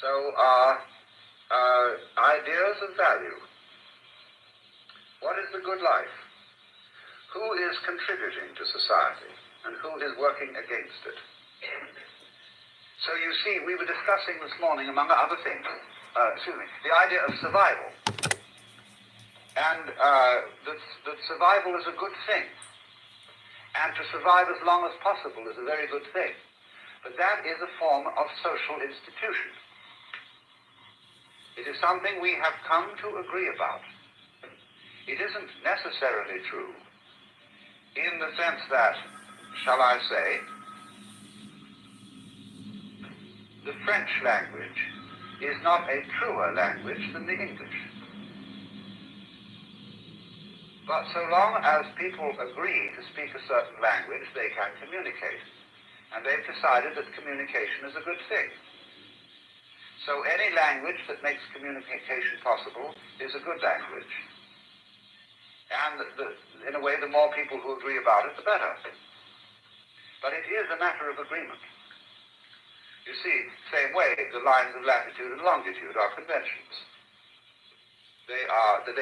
So are ideas of value. What is the good life? Who is contributing to society and who is working against it? So you see, we were discussing this morning, among other things, the idea of survival. And that survival is a good thing. And to survive as long as possible is a very good thing. But that is a form of social institution. It is something we have come to agree about. It isn't necessarily true in the sense that, shall I say, the French language is not a truer language than the English. But so long as people agree to speak a certain language, they can communicate. And they've decided that communication is a good thing. So any language that makes communication possible is a good language. And in a way, the more people who agree about it, the better. But it is a matter of agreement. You see, same way, the lines of latitude and longitude are conventions. They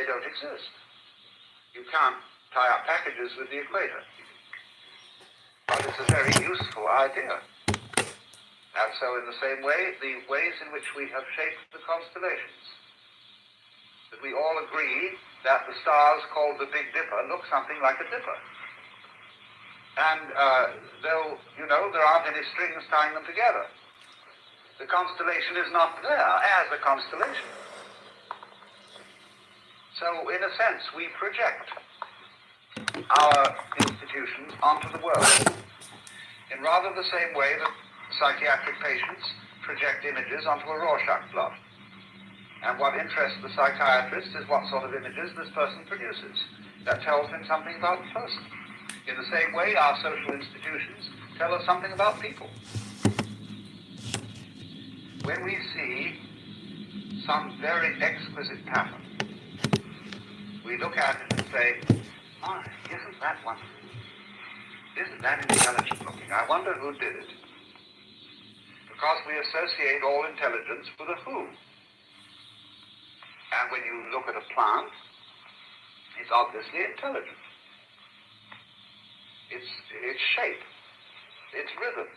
don't exist. You can't tie up packages with the equator. But it's a very useful idea. And so in the same way, the ways in which we have shaped the constellations, that we all agree that the stars called the Big Dipper look something like a dipper. And though, there aren't any strings tying them together, the constellation is not there as a constellation. So in a sense, we project our institutions onto the world in rather the same way that psychiatric patients project images onto a Rorschach blot. And what interests the psychiatrist is what sort of images this person produces. That tells him something about the person. In the same way, our social institutions tell us something about people. When we see some very exquisite pattern, we look at it and say, isn't that wonderful? Isn't that intelligent looking? I wonder who did it. Because we associate all intelligence with a who. And when you look at a plant, it's obviously intelligent. Its shape, its rhythm,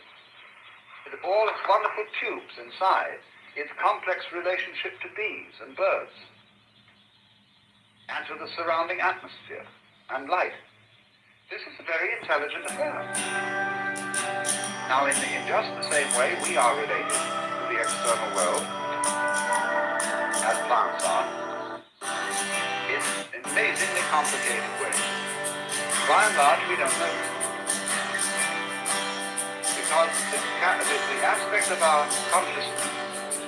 all its wonderful tubes inside, its complex relationship to bees and birds, and to the surrounding atmosphere and light. This is a very intelligent affair. Now, in just the same way, we are related to the external world, as plants are, in amazingly complicated ways. By and large, we don't know it. Because the aspect of our consciousness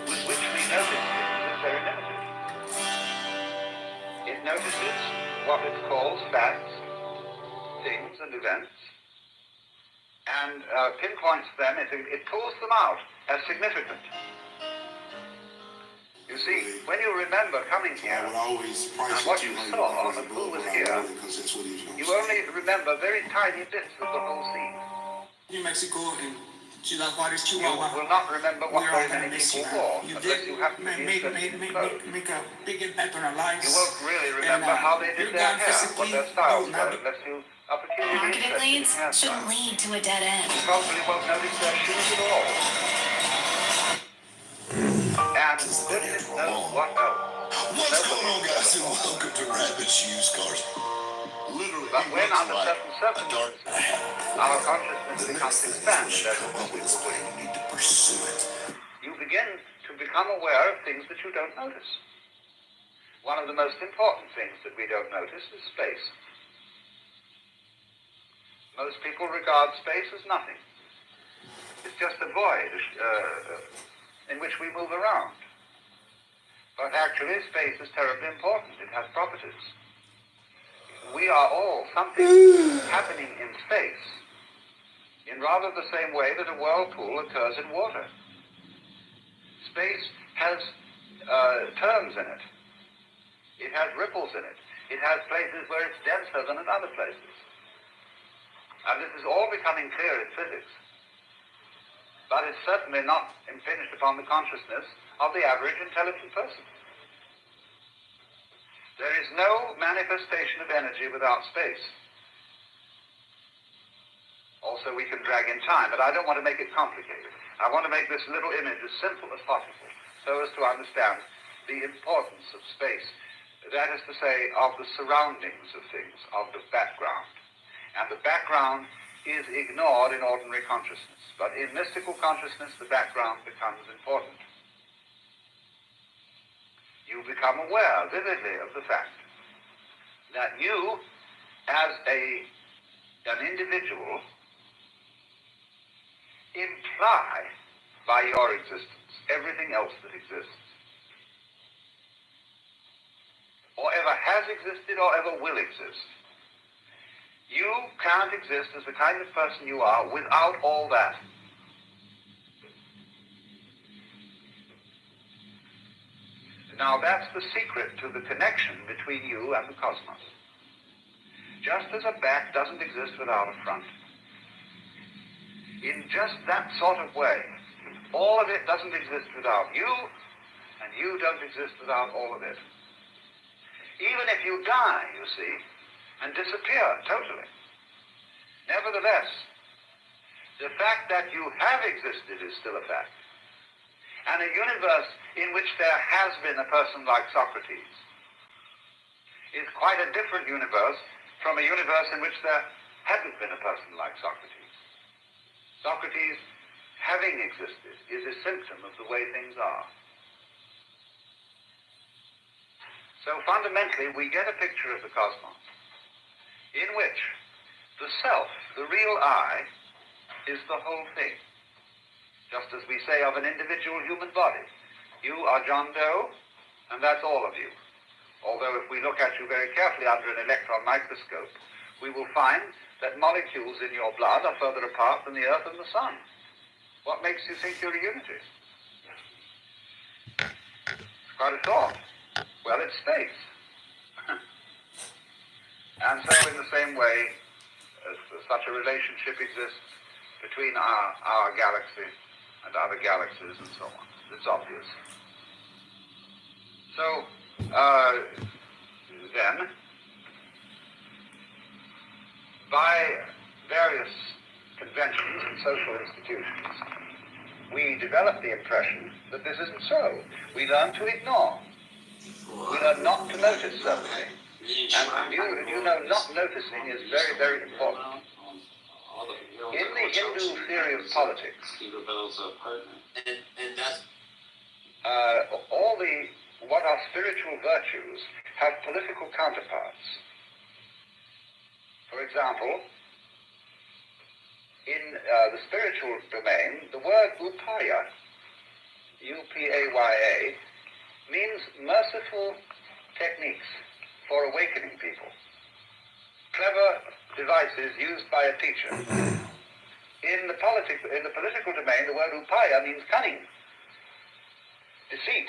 with which we notice things is very limited. It notices what it calls facts, things and events, and pinpoints them, it pulls them out as significant. You see, when you remember coming here, and what you saw and who was here, you only remember very tiny bits of the whole scene. New Mexico and Ciudad Juárez, You Chihuahua. will not remember what very many people wore, You unless you happen to be interested in clothes. make a big impact on our lives. You won't really remember how they did their hair, what their styles were, unless you are peculiarly Marketing interested in leads hairstyles. shouldn't lead to a dead end. You probably won't notice their shoes at all. And goodness knows what else. What's going on, guys, and welcome to Rabbit's Used Cars. Literally, But when under certain a dark circumstances, our consciousness becomes expanded, as come up with this plan, you need to pursue it. you begin to become aware of things that you don't notice. One of the most important things that we don't notice is space. Most people regard space as nothing. It's just a void in which we move around. But actually, space is terribly important. It has properties. We are all something happening in space in rather the same way that a whirlpool occurs in water. Space has terms in it. It has ripples in it. It has places where it's denser than at other places. And this is all becoming clear in physics. but it's certainly not impinged upon the consciousness of the average intelligent person. There is no manifestation of energy without space. Also, we can drag in time, but I don't want to make it complicated. I want to make this little image as simple as possible so as to understand the importance of space. That is to say, of the surroundings of things, of the background. And the background is ignored in ordinary consciousness. But in mystical consciousness, the background becomes important. You become aware vividly of the fact that you, as an individual, imply by your existence everything else that exists, or ever has existed, or ever will exist. You can't exist as the kind of person you are without all that. Now that's the secret to the connection between you and the cosmos. Just as a back doesn't exist without a front, in just that sort of way, all of it doesn't exist without you, and you don't exist without all of it. Even if you die, you see, and disappear totally, nevertheless, the fact that you have existed is still a fact. And a universe in which there has been a person like Socrates is quite a different universe from a universe in which there hadn't been a person like Socrates. Socrates, having existed, is a symptom of the way things are. So fundamentally, we get a picture of the cosmos in which the self, the real I, is the whole thing. Just as we say of an individual human body, you are John Doe, and that's all of you. Although if we look at you very carefully under an electron microscope, we will find that molecules in your blood are further apart than the Earth and the Sun. What makes you think you're a unity? Quite a thought. Well, it's space. And so in the same way, as such a relationship exists between our galaxy and other galaxies and so on. It's obvious. So, then, by various conventions and social institutions, we develop the impression that this isn't so. We learn to ignore. We learn not to notice certain things. And you know, not noticing is very, very important. In the Hindu theory of politics, what are spiritual virtues have political counterparts. For example, in the spiritual domain, the word upaya, U-P-A-Y-A, means merciful techniques for awakening people. Clever devices used by a teacher. In the political domain, the word upaya means cunning, deceit.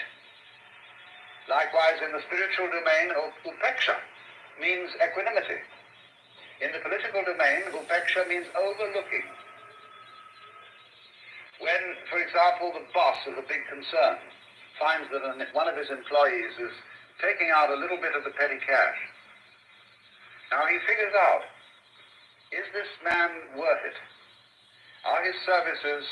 Likewise, in the spiritual domain, upeksha means equanimity. In the political domain, upeksha means overlooking. When, for example, the boss of a big concern finds that one of his employees is taking out a little bit of the petty cash, now he figures out, is this man worth it? Are his services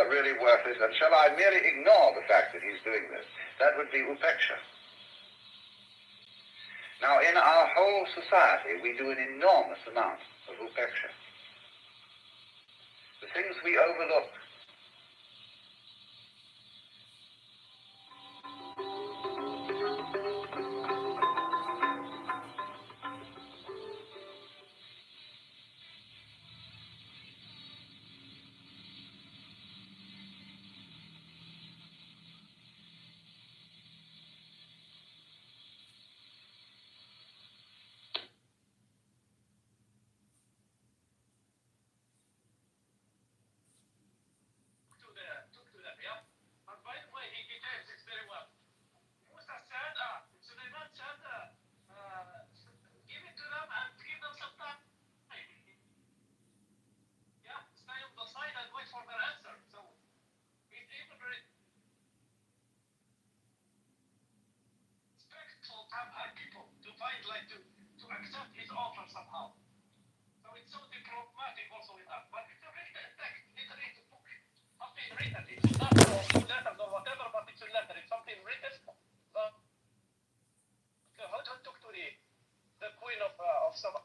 really worth it? And shall I merely ignore the fact that he's doing this? That would be upeksha. Now, in our whole society, we do an enormous amount of upeksha. The things we overlook. accept his offer somehow. So it's so diplomatic also with us. But it's a written text. Literally, it's a book. Something written. It's not letters or whatever, but it's a letter. It's something written. How to talk to the queen of Saba?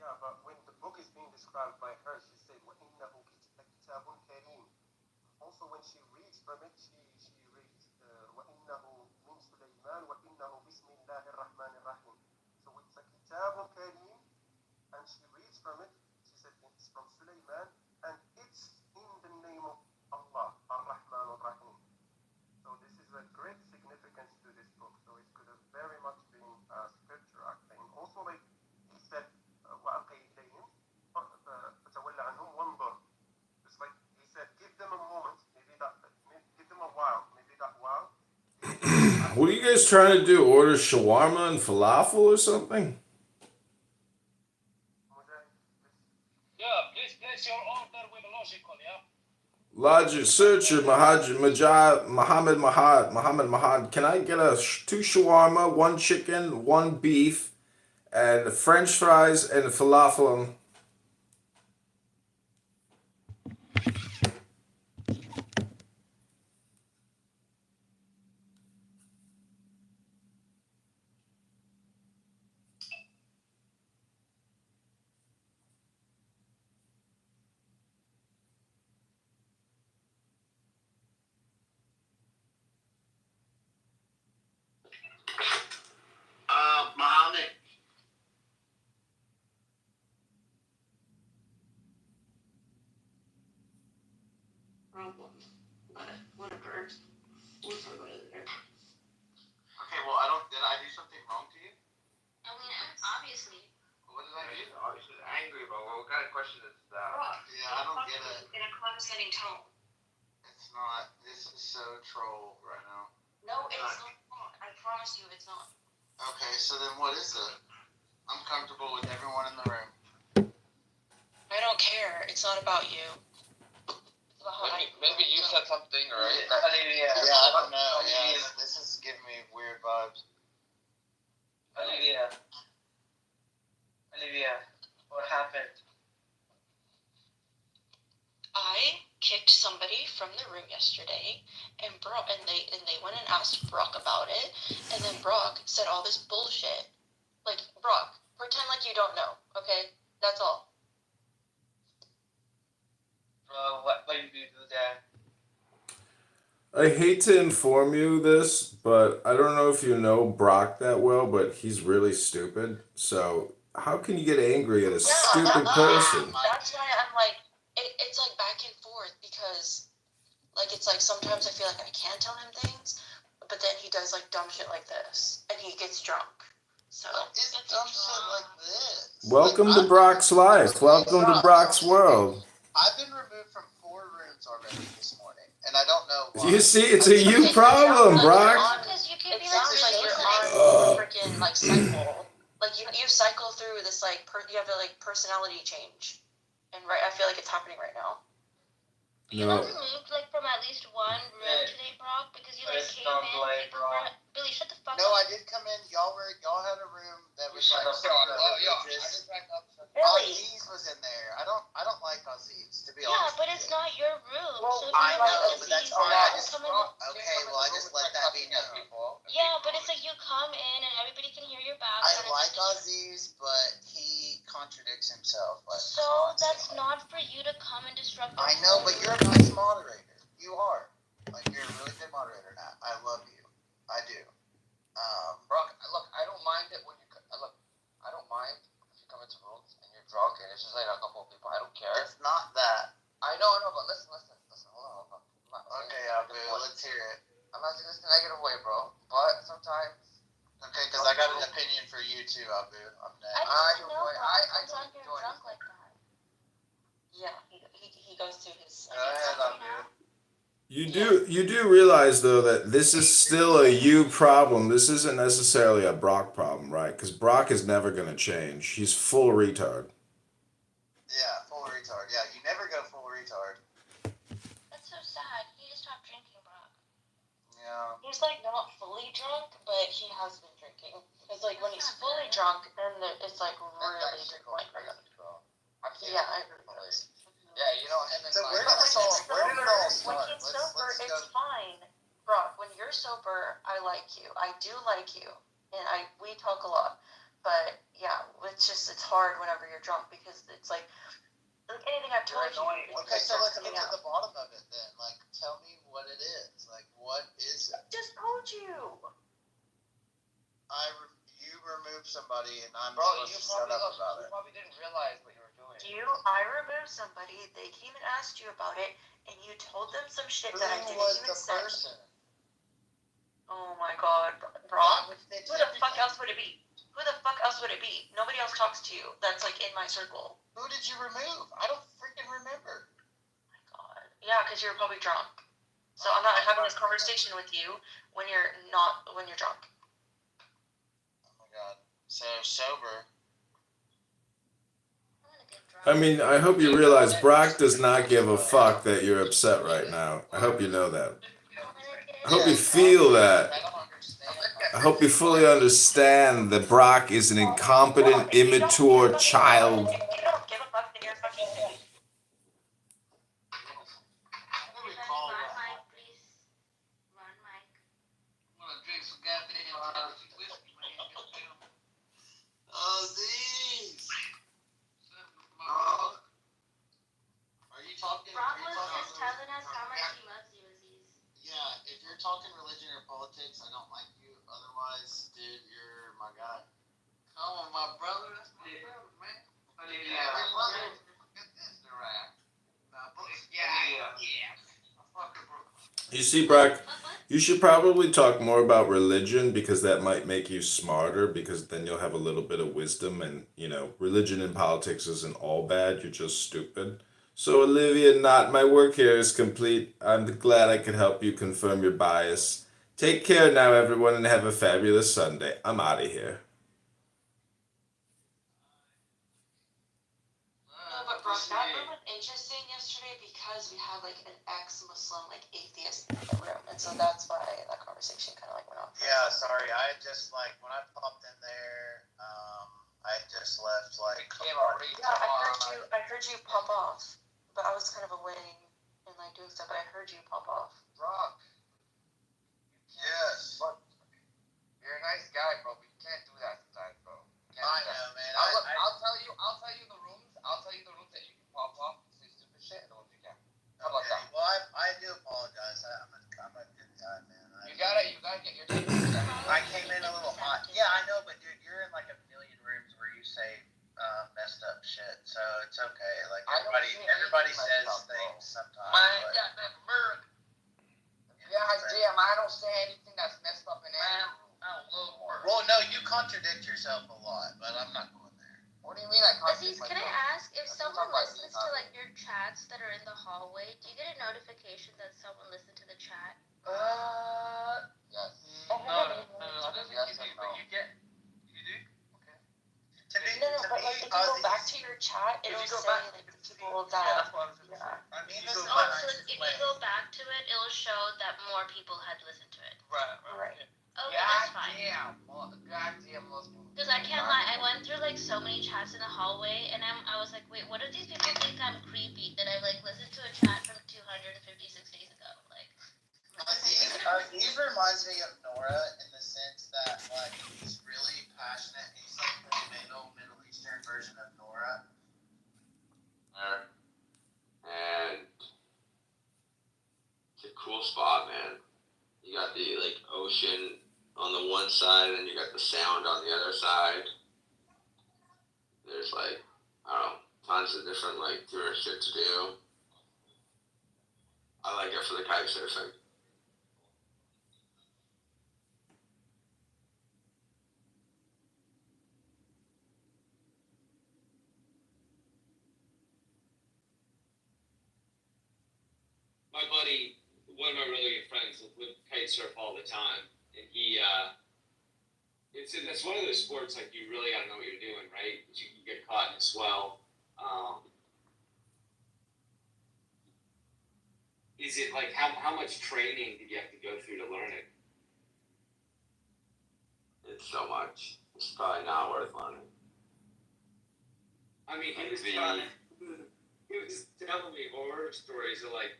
Yeah, but when the book is being described by her, she said, وَإِنَّهُ كِتَابٌ كَرِيمٌ. Also, when she reads from it, she reads, وَإِنَّهُ مِنْ سُلَيْمَانَ وَإِنَّهُ بِسْمِ اللَّهِ الرَّحْمَنِ الرَّحِيمِ. So it's a كِتَابٌ كَرِيم, and she reads from it. She said it's from Sulaiman, and it's in the name of Allah, Ar-Rahman Ar-Rahim. So this is a great significance to this book. So it could have very much been scripture, I think. Also, like he said, وَأَلْقِ إِلَيْهِمْ فَتَوَلَّ عَنْهُمْ وَانظُرْ. It's like he said, give them a moment, give them a while, maybe that while. What are you guys trying to do? Order shawarma and falafel or something? Yeah, please place your order with logical, yeah? Logic, searcher, Muhammad Mahad. Can I get two shawarma, one chicken, one beef, and French fries and falafel? Muhammad. Problem. But whatever. We'll talk about it later. Okay, well, did I do something wrong to you? I mean, obviously. What did I do? Obviously angry, but what kind of question is that? Yeah, I don't get it. In a condescending tone. It's not. This is so troll right now. No, it's not. I promise you, it's not. Okay, so then what is it? I'm comfortable with everyone in the room. I don't care. It's not about you. It's about how Maybe you said something, right? Yeah, I don't know. Yeah, this is giving me weird vibes. Olivia, what happened? I kicked somebody from the room yesterday, and they went and asked Brock about it, and then Brock said all this bullshit. Like, Brock, pretend like you don't know, okay? That's all. Bro, what did you do that? I hate to inform you this, but I don't know if you know Brock that well, but he's really stupid. So how can you get angry at a stupid person? That's why I'm like, it's like back and forth, because like it's like sometimes I feel like I can't tell him things, but then he does like dumb shit like this, and he gets drunk. So It's dumb shit like this. Welcome to Brock's life. Welcome to Brock's world. I've been removed from 4 rooms already this morning, and I don't know why. You see, it's a you problem, Brock. It sounds like you're on a freaking like cycle. Like you cycle through this like you have a like personality change, and I feel like it's happening right now. You got removed like from at least one room today, Brock, because you like came in. People were Billy, shut the fuck No, up. I did come in. Y'all had a room that was Shut like up, super Brock. religious. Billy. Aziz was in there. I don't like Aziz, to be Yeah, honest. but it's not your room. Well, so if I you don't know, like but that's Aziz, all then right. don't come in. Okay, well, I just let that be known. Yeah, but it's like you come in and everybody can hear your I background. like Aziz, but he contradicts himself. Like, So that's not for you to come and disrupt. I know, but you're a nice moderator. You are. Like, you're a really good moderator, Nat. I love you. I do. Brock, look, I don't mind it when you look. I don't mind if you come into rooms and you're drunk and it's just like a couple of people. I don't care. It's not that. I know, but listen. Hold on. I'm not saying Okay, negative Abu, way. let's hear it. I'm not saying this in a negative way, bro. But sometimes. Okay, because I got an opinion for you too, Abu. I'm next. I don't know. I Sometimes don't you're enjoy drunk it. like that. Yeah, he goes to his. Go ahead, Abu. You do realize though that this is still a you problem. This isn't necessarily a Brock problem, right? Because Brock is never gonna change. He's full retard. Yeah, full retard. Yeah, you never go full retard. That's so sad. You need to stop drinking, Brock. Yeah. He he's like not fully drunk, but he has been drinking. Because like when he's fully drunk, then it's like really drinking. Yeah, I agree. Yeah, you know, and then So where like, did it all When start? he's sober, it's fine. Brock, when you're sober, I like you. I do like you, and we talk a lot. But yeah, it's hard whenever you're drunk because it's like anything I've told you. Okay, so let's get to the bottom of it then. Like, tell me what it is. Like, what is it? Just told you. You removed somebody, and I'm bro, supposed you to shut up about you it. probably didn't realize what you were doing. I removed somebody. They came and asked you about it, and you told them some shit that I Who didn't was even the say. person? Oh my god, Brock. Who the fuck else would it be? Who the fuck else would it be? Nobody else talks to you. That's like in my circle. Who did you remove? I don't freaking remember. Oh my god. Yeah, because you're probably drunk. So I'm not having this conversation with you when you're drunk. Oh my god. So sober. I mean, I hope you realize Brock does not give a fuck that you're upset right now. I hope you know that. I hope you feel that. I hope you fully understand that Brock is an incompetent, immature child. If you don't give a fuck, then you're fucking safe. I'm gonna drink some goddamn whiskey, man. Goddamn. Oh, these. Are you talking? Rob was just telling us how much he loves you, Aziz. Yeah, if you're talking religion or politics, I don't like you. Otherwise, dude, you're my guy. Come on, my brother. That's my brother, man. Yeah. Get this to rap. Yeah. You see, Brock, you should probably talk more about religion because that might make you smarter because then you'll have a little bit of wisdom and, religion and politics isn't all bad, you're just stupid. So, Olivia, not my work here is complete. I'm glad I could help you confirm your bias. Take care now, everyone, and have a fabulous Sunday. I'm out of here. No, but Brock, that room was interesting yesterday because we had like an ex-Muslim, like atheist in the room, and so that's why that conversation kind of like went off. Yeah, sorry. I just when I popped in there, I just left Yeah, I heard you pop off, but I was kind of away and like doing stuff. But I heard you pop off. Brock. Yes. You're a nice guy, bro, but you can't do that sometimes, bro. I know, man. I'll tell you the rooms. I'll tell you the rooms that you can pop off and say stupid shit, and the ones you can't. How about that? Well, I do apologize. I'm a good guy, man. You gotta get your take. I came in a little hot. Yeah, I know, but dude, you're in like a million rooms where you say messed up shit, so it's okay. Like everybody says things sometimes. Damn, I don't say anything that's messed up in there. I don't love work. Well, no, you contradict yourself a lot, but I'm not going there. What do you mean I Aziz, contradict can I myself? ask if someone listens to like your chats that are in the hallway? Do you get a notification that someone listened to the chat? Yes. No, I don't think Yes you do, and but no. you do? Okay. No, but like if you go back to your chat, If it'll you go say back- like people Yeah, that. that's what I was gonna say. I mean, You this go is Oh, my so nicest if way. you go back to it, it'll show that more people had listened to it. Right. Okay, that's fine. Goddamn Muslim. Because I can't lie, I went through like so many chats in the hallway, and I was like, wait, what if these people think I'm creepy that I like listened to a chat from 256 days ago? Like, Aziz reminds me of Nora in the sense that like he's really passionate. He's like the Middle Eastern version of Nora. And it's a cool spot, man. You got the ocean on the one side, and then you got the sound on the other side. There's I don't know, tons of different tourist shit to do. I like it for the kite surfing. My buddy, one of my really good friends, would kite surf all the time, and he, it's one of those sports you really gotta know what you're doing, right? 'Cause you can get caught in a swell. Is it how much training did you have to go through to learn it? so much. It's probably not worth learning. I mean, he was telling me horror stories of like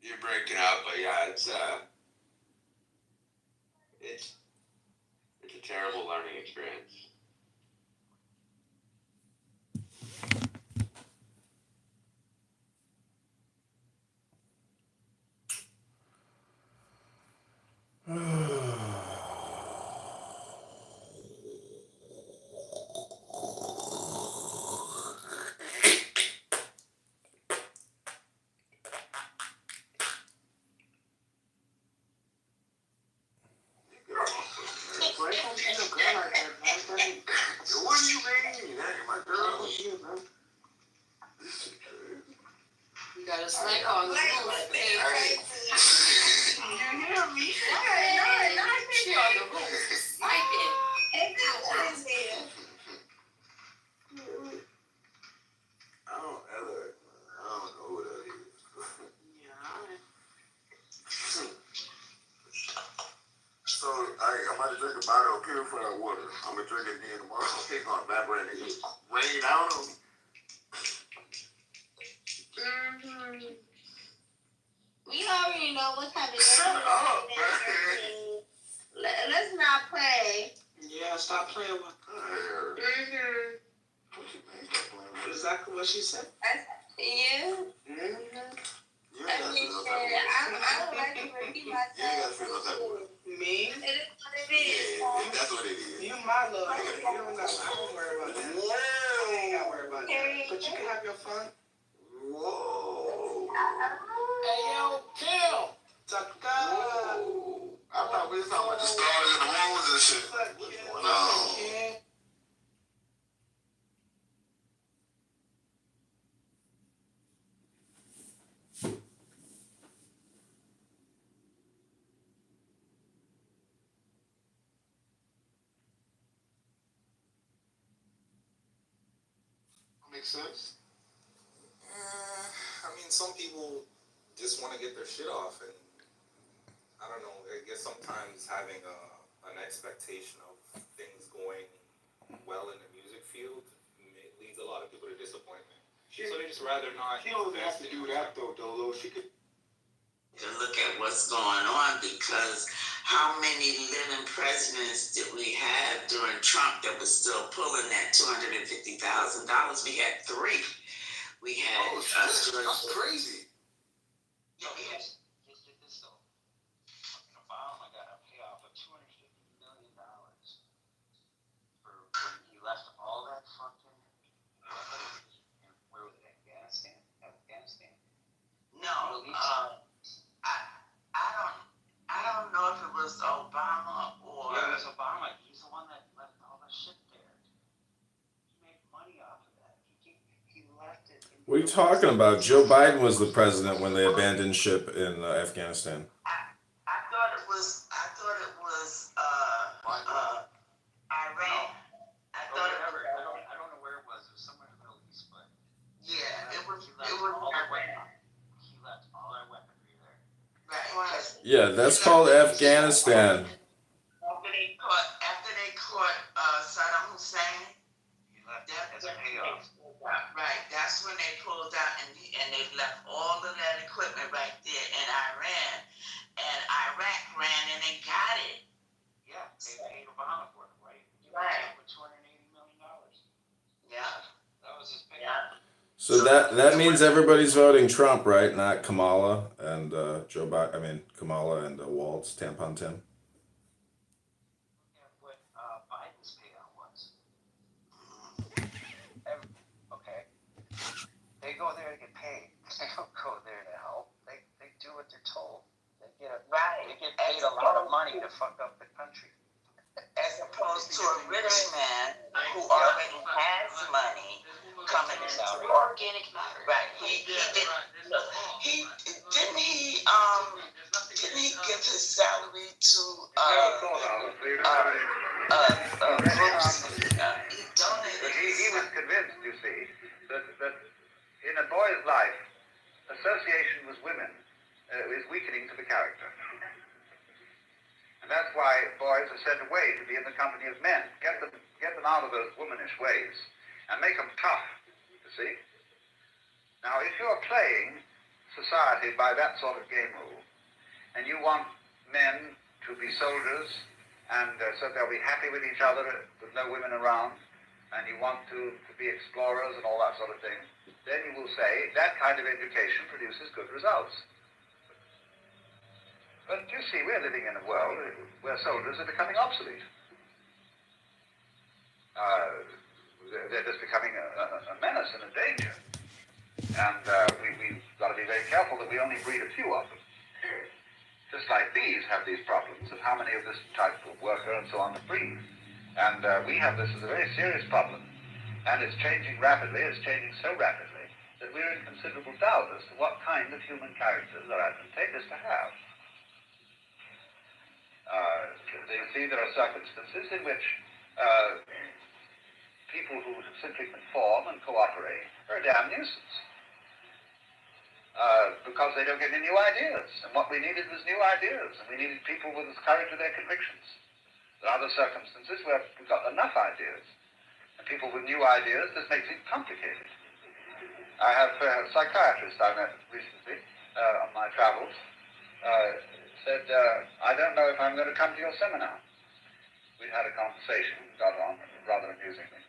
You're breaking up, but yeah, it's a terrible learning experience. What do you mean? That my girl. You got a snake on the roof. You hear me? She on the roof. Sniping. I don't know what that is. So I'm about to drink a bottle of purified water. I'm gonna drink it again tomorrow. It's gonna evaporate and just rain down on me. We already know what type of Shut up, man. Let's not play. Yeah, stop playing with her. Exactly what she said. Yeah. I don't like to repeat myself. Me? It is what it is. That's what it is. You my love. You don't got. I don't worry about that. I ain't gotta worry about that. But you can have your fun. Whoa. Hey yo, Kill. Tucker. I thought we was talking about the stars and the moons and shit. What's going on? Makes sense. I mean, some people just want to get their shit off, and I don't know. I guess sometimes having an expectation of things going well in the music field leads a lot of people to disappointment. So they just rather not. She don't have to do that though, Dolo. She could. To look at what's going on, because how many living presidents did we have during Trump that was still pulling that $250,000? We had 3. We had That's crazy. Yeah, we had. Just get this though. Fucking Obama got a payoff of $250 million for when he left all that fucking. Where was it? Afghanistan? No, I don't know if it was Obama or. Yeah, it was Obama. He's the one that left all the shit there. He made money off of that. He left it. What are you talking about? Joe Biden was the president when they abandoned ship in Afghanistan. I thought it was Iran. I thought it was. I don't know where it was. It was somewhere in the Middle East, but Yeah, it was all Iran. he left all our weaponry there. Right. Yeah, that's called Afghanistan. After they caught Saddam Hussein, He left it as a payoff. right, that's when they pulled out and they left all of that equipment right there in Iran. And Iraq ran and they got it. Yeah, they paid Obama for it, right? Right. For $280 million. Yeah. That was his payoff. So that means everybody's voting Trump, right? Not Kamala and Joe Biden. I mean Kamala and Waltz, Tampon Tim. Look at what Biden's payout was. Okay. They go there to get paid. They don't go there to help. They do what they're told. They get paid a lot of money to fuck up the country. As opposed to a rich man who already has money coming into the Organic matter. Right. He didn't he give his salary to groups. He donated. He was convinced, you see, that in a boy's life, a association with women is weakening to the character. And that's why boys are sent away to be in the company of men. Get them out of those womanish ways and make them tough, you see. Now, if you're playing society by that sort of game rule, and you want men to be soldiers, and so they'll be happy with each other with no women around, and you want to be explorers and all that sort of thing, then you will say that kind of education produces good results. But you see, we're living in a world where soldiers are becoming obsolete. They're just becoming a menace and a danger. And we've got to be very careful that we only breed a few of them. Just like bees have these problems of how many of this type of worker and so on to breed. And we have this as a very serious problem. And it's changing rapidly. It's changing so rapidly that we're in considerable doubt as to what kind of human characters are advantageous to have. You see, there are circumstances in which people who simply conform and cooperate are a damn nuisance. Because they don't get any new ideas. And what we needed was new ideas. And we needed people with the courage of their convictions. There are other circumstances where we've got enough ideas. And people with new ideas, this makes it complicated. I have a psychiatrist I met recently on my travels. Said, I don't know if I'm going to come to your seminar. We'd had a conversation, got on rather amusingly.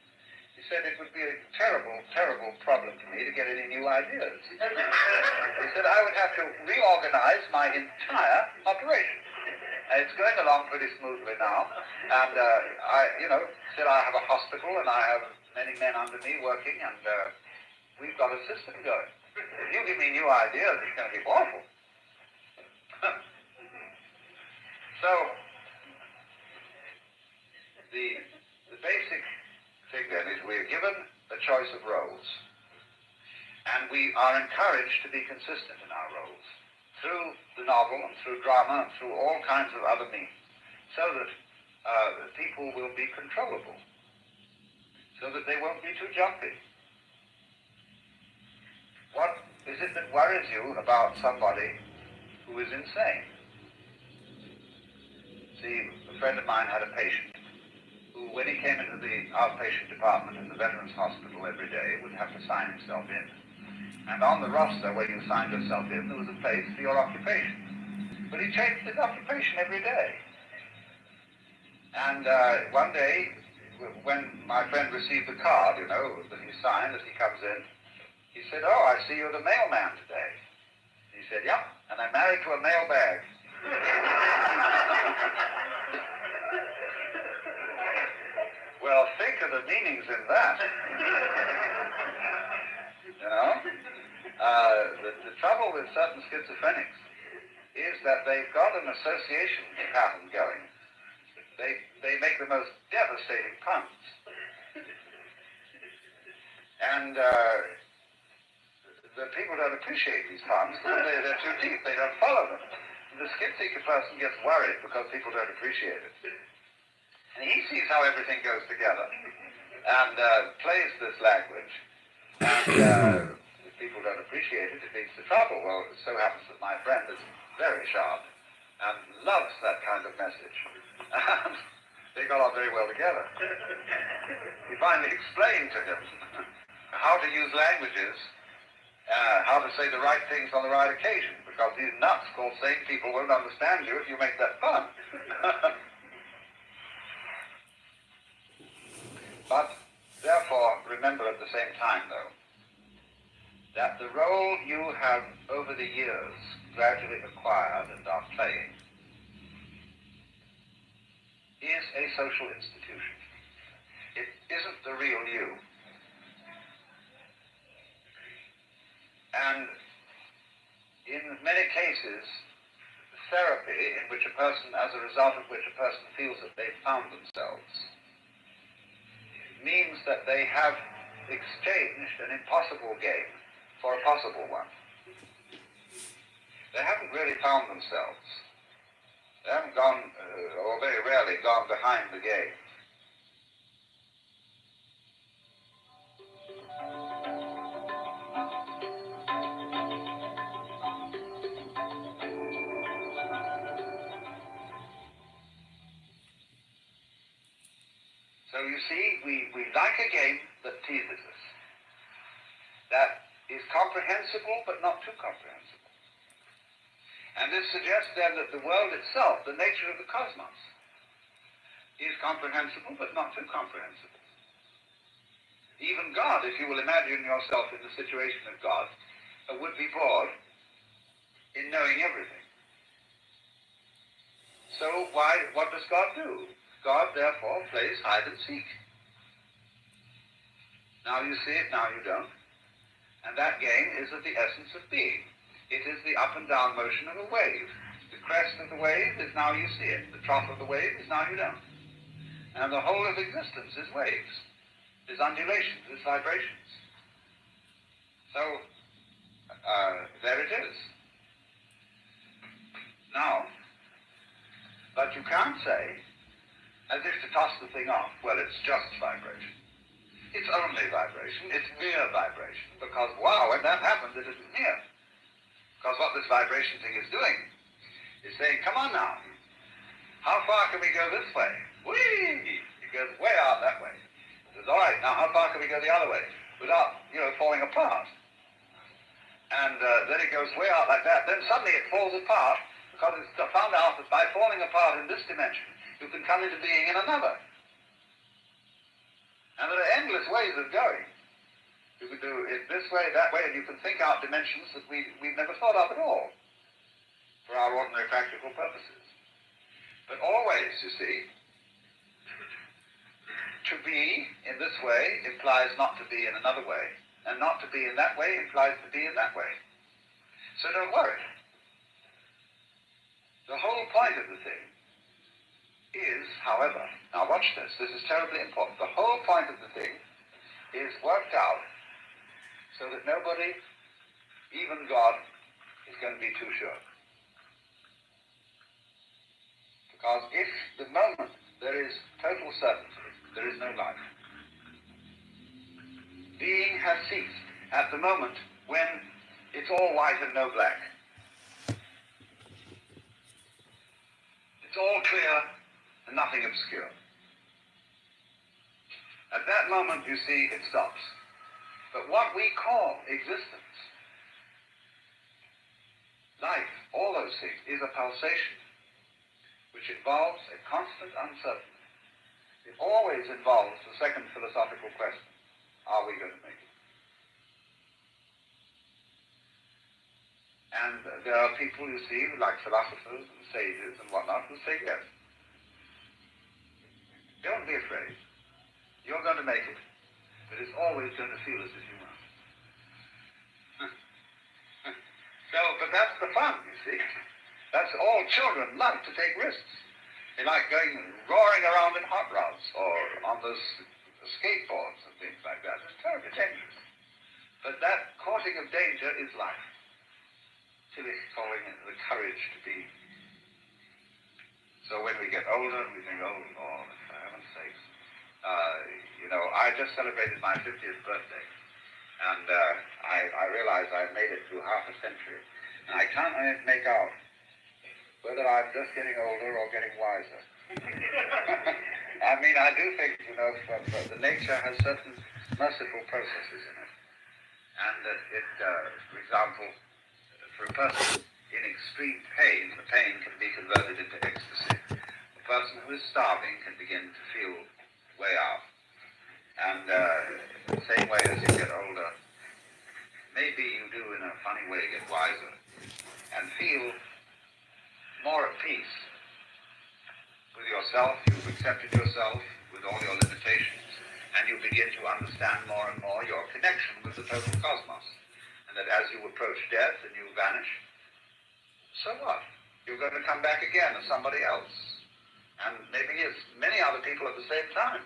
He said it would be a terrible, terrible problem for me to get any new ideas. He said I would have to reorganize my entire operation. And it's going along pretty smoothly now. And said I have a hospital and I have many men under me working, and we've got a system going. If you give me new ideas, it's going to be awful. So, the basic thing then is we're given a choice of roles, and we are encouraged to be consistent in our roles through the novel and through drama and through all kinds of other means, so that people will be controllable, so that they won't be too jumpy. What is it that worries you about somebody who is insane? See, a friend of mine had a patient who, when he came into the outpatient department in the Veterans Hospital every day, would have to sign himself in. And on the roster where you signed yourself in, there was a place for your occupation. But he changed his occupation every day. And one day, when my friend received the card, that he signed as he comes in, he said, "Oh, I see you're the mailman today." He said, "Yep, and I'm married to a mailbag." Well, think of the meanings in that. The trouble with certain schizophrenics is that they've got an association pattern going. They make the most devastating puns. And the people don't appreciate these puns because they're too deep. They don't follow them. And the schizoid person gets worried because people don't appreciate it. And he sees how everything goes together and plays this language. And if people don't appreciate it, it leads to trouble. Well, it so happens that my friend is very sharp and loves that kind of message. And they got on very well together. We finally explained to him how to use languages, how to say the right things on the right occasion, because these nuts called sane people won't understand you if you make that fun. But, therefore, remember at the same time, though, that the role you have over the years gradually acquired and are playing is a social institution. It isn't the real you. And in many cases, therapy in which a person, as a result of which a person feels that they've found themselves, means that they have exchanged an impossible game for a possible one. They haven't really found themselves. They haven't gone, or very rarely gone behind the game. So you see, we like a game that teases us, that is comprehensible but not too comprehensible. And this suggests then that the world itself, the nature of the cosmos, is comprehensible but not too comprehensible. Even God, if you will imagine yourself in the situation of God, would be bored in knowing everything. So what does God do? God, therefore, plays hide and seek. Now you see it, now you don't. And that game is of the essence of being. It is the up and down motion of a wave. The crest of the wave is now you see it. The trough of the wave is now you don't. And the whole of existence is waves, is undulations, is vibrations. So, there it is. Now, but you can't say, as if to toss the thing off, well, it's just vibration. It's only vibration. It's mere vibration. Because, wow, when that happens, it isn't mere. Because what this vibration thing is doing is saying, come on now. How far can we go this way? Whee! It goes way out that way. It says, all right, now how far can we go the other way without, falling apart? And then it goes way out like that. Then suddenly it falls apart because it's found out that by falling apart in this dimension, you can come into being in another. And there are endless ways of going. You can do it this way, that way, and you can think out dimensions that we've never thought of at all for our ordinary practical purposes. But always, you see, to be in this way implies not to be in another way, and not to be in that way implies to be in that way. So don't worry. The whole point of the thing is, however, now watch this is terribly important. The whole point of the thing is worked out so that nobody, even God, is going to be too sure. Because if the moment there is total certainty, there is no life. Being has ceased at the moment when it's all white and no black. It's all clear and nothing obscure. At that moment, you see, it stops. But what we call existence, life, all those things, is a pulsation which involves a constant uncertainty. It always involves the second philosophical question, are we going to make it? And there are people, you see, like philosophers and sages and whatnot, who say yes. Don't be afraid. You're going to make it, but it's always going to feel as if you weren't. But that's the fun, you see. That's all children love to take risks. They like going roaring around in hot rods or on those skateboards and things like that. It's terribly dangerous. But that courting of danger is life. Till it's calling it the courage to be. So when we get older, we think, oh Lord, for heaven's sakes. I just celebrated my 50th birthday, and I realized I've made it through half a century, and I can't make out whether I'm just getting older or getting wiser. I mean, I do think, the nature has certain merciful processes in it, and that it, for example, for a person in extreme pain, the pain can be converted into ecstasy. A person who is starving can begin to feel way out. And the same way as you get older, maybe you do in a funny way get wiser and feel more at peace with yourself. You've accepted yourself with all your limitations, and you begin to understand more and more your connection with the total cosmos. And that as you approach death and you vanish, so what? You're going to come back again as somebody else. And maybe as many other people at the same time.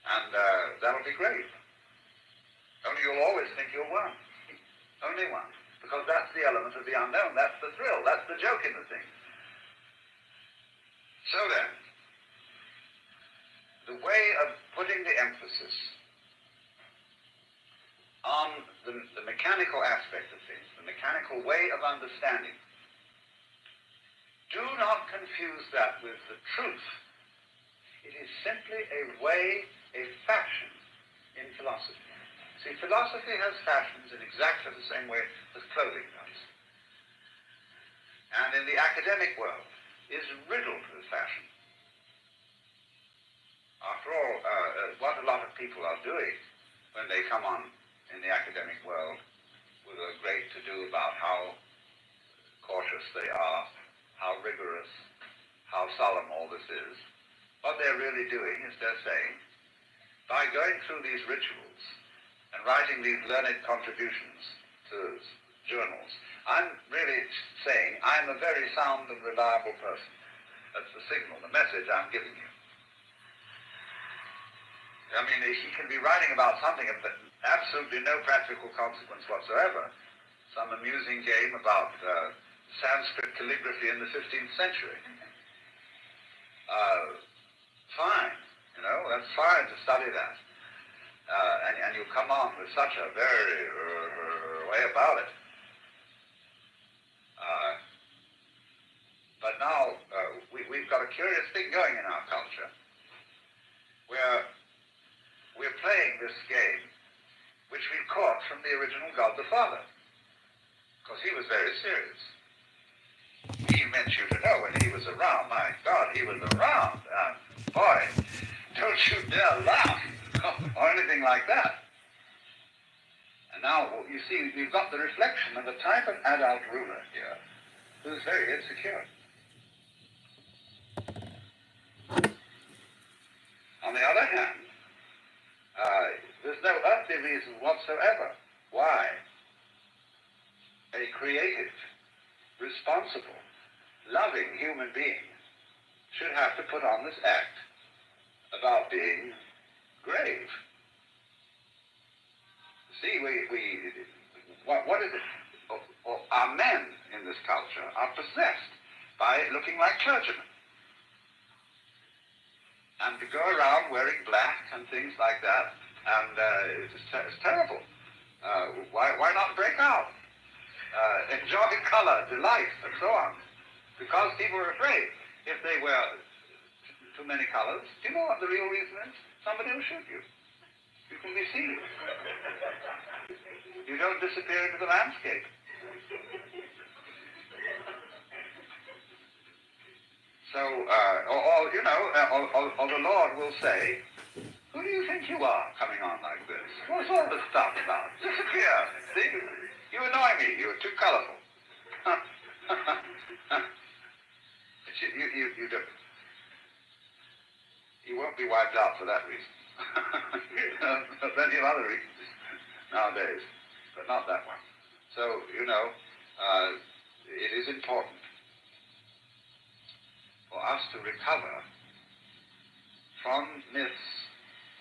And that'll be great. Only you'll always think you're one. Only one. Because that's the element of the unknown. That's the thrill. That's the joke in the thing. So then, the way of putting the emphasis on the mechanical aspect of things, the mechanical way of understanding, do not confuse that with the truth. It is simply a way, a fashion in philosophy. See, philosophy has fashions in exactly the same way as clothing does. And in the academic world is riddled with fashion. After all, what a lot of people are doing when they come on in the academic world with a great to-do about how cautious they are, how rigorous, how solemn all this is, what they're really doing is they're saying, by going through these rituals and writing these learned contributions to journals, I'm really saying I'm a very sound and reliable person. That's the signal, the message I'm giving you. I mean, he can be writing about something of absolutely no practical consequence whatsoever. Some amusing game about Sanskrit calligraphy in the 15th century. Fine, you know, that's fine to study that. And you come on with such a very way about it. But now we've got a curious thing going in our culture where we're playing this game which we caught from the original God the Father, because he was very serious. He meant you to know when he was around. My God, he was around. Boy, don't you dare laugh or anything like that. And now, you see, we've got the reflection of a type of adult ruler here who's very insecure. On the other hand, there's no earthly reason whatsoever why a creative, responsible, loving human being should have to put on this act about being grave. See, what is it? Our men in this culture are possessed by looking like clergymen. And to go around wearing black and things like that, and it's terrible. Why not break out? Enjoy color, delight, and so on. Because people are afraid if they wear too many colors. Do you know what the real reason is? Somebody will shoot you. You can be seen. You don't disappear into the landscape. So, or the Lord will say, who do you think you are coming on like this? What's all this stuff about? Disappear. See? You annoy me. You're too colorful. You don't. You won't be wiped out for that reason. There's plenty of other reasons nowadays, but not that one. So, it is important for us to recover from myths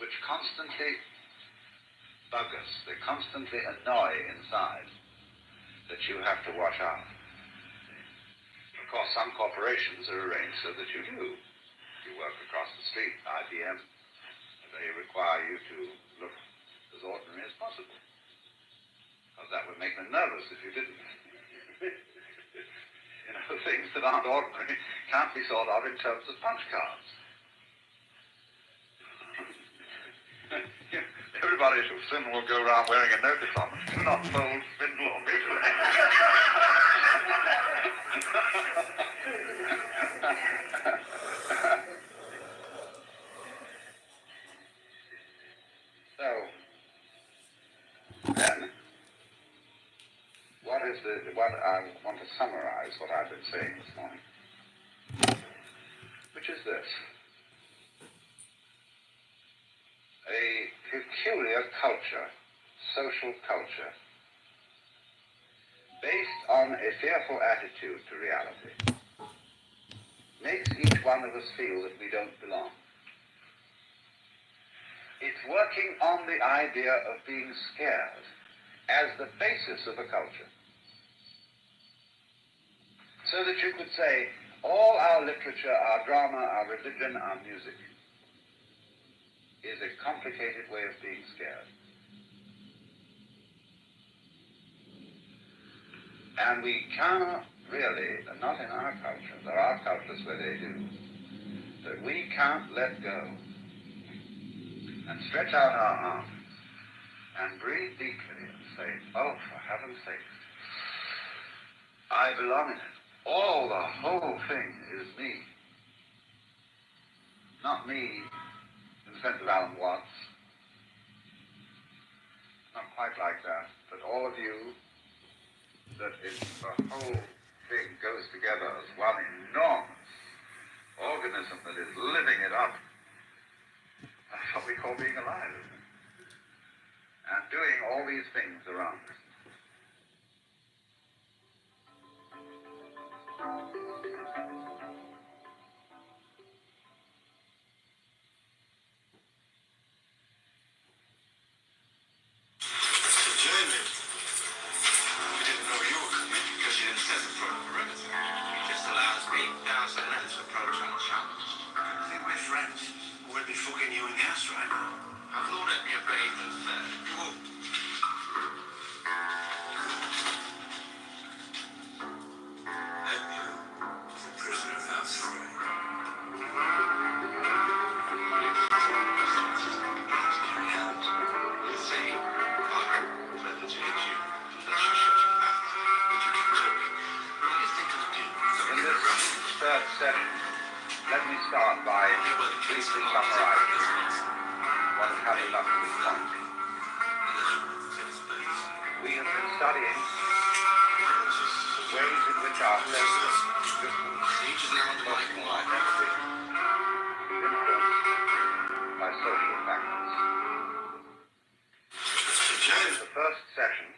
which constantly bug us, they constantly annoy inside, that you have to watch out. Of course, some corporations are arranged so that you do. You work across the street, IBM, they require you to look as ordinary as possible, because that would make them nervous if you didn't. Things that aren't ordinary can't be thought of in terms of punch cards. Everybody soon will go around wearing a notice on them. Do not fold, spindle, or mutilate. So, then, what I want to summarize what I've been saying this morning, which is this. A peculiar culture, social culture, based on a fearful attitude to reality, makes each one of us feel that we don't belong. It's working on the idea of being scared as the basis of a culture. So that you could say, all our literature, our drama, our religion, our music is a complicated way of being scared. And we cannot really, not in our culture, there are cultures where they do, that we can't let go and stretch out our arms and breathe deeply and say, oh, for heaven's sake, I belong in it. All, the whole thing is me. Not me in the sense of Alan Watts. Not quite like that. But all of you, that the whole thing goes together as one enormous organism that is living it up. That's what we call being alive, isn't it? And doing all these things around us. Let me start by briefly summarizing what has happened up to this point. We have been studying the ways in which our sense of existence, personal identity, is influenced by social factors. In the first session,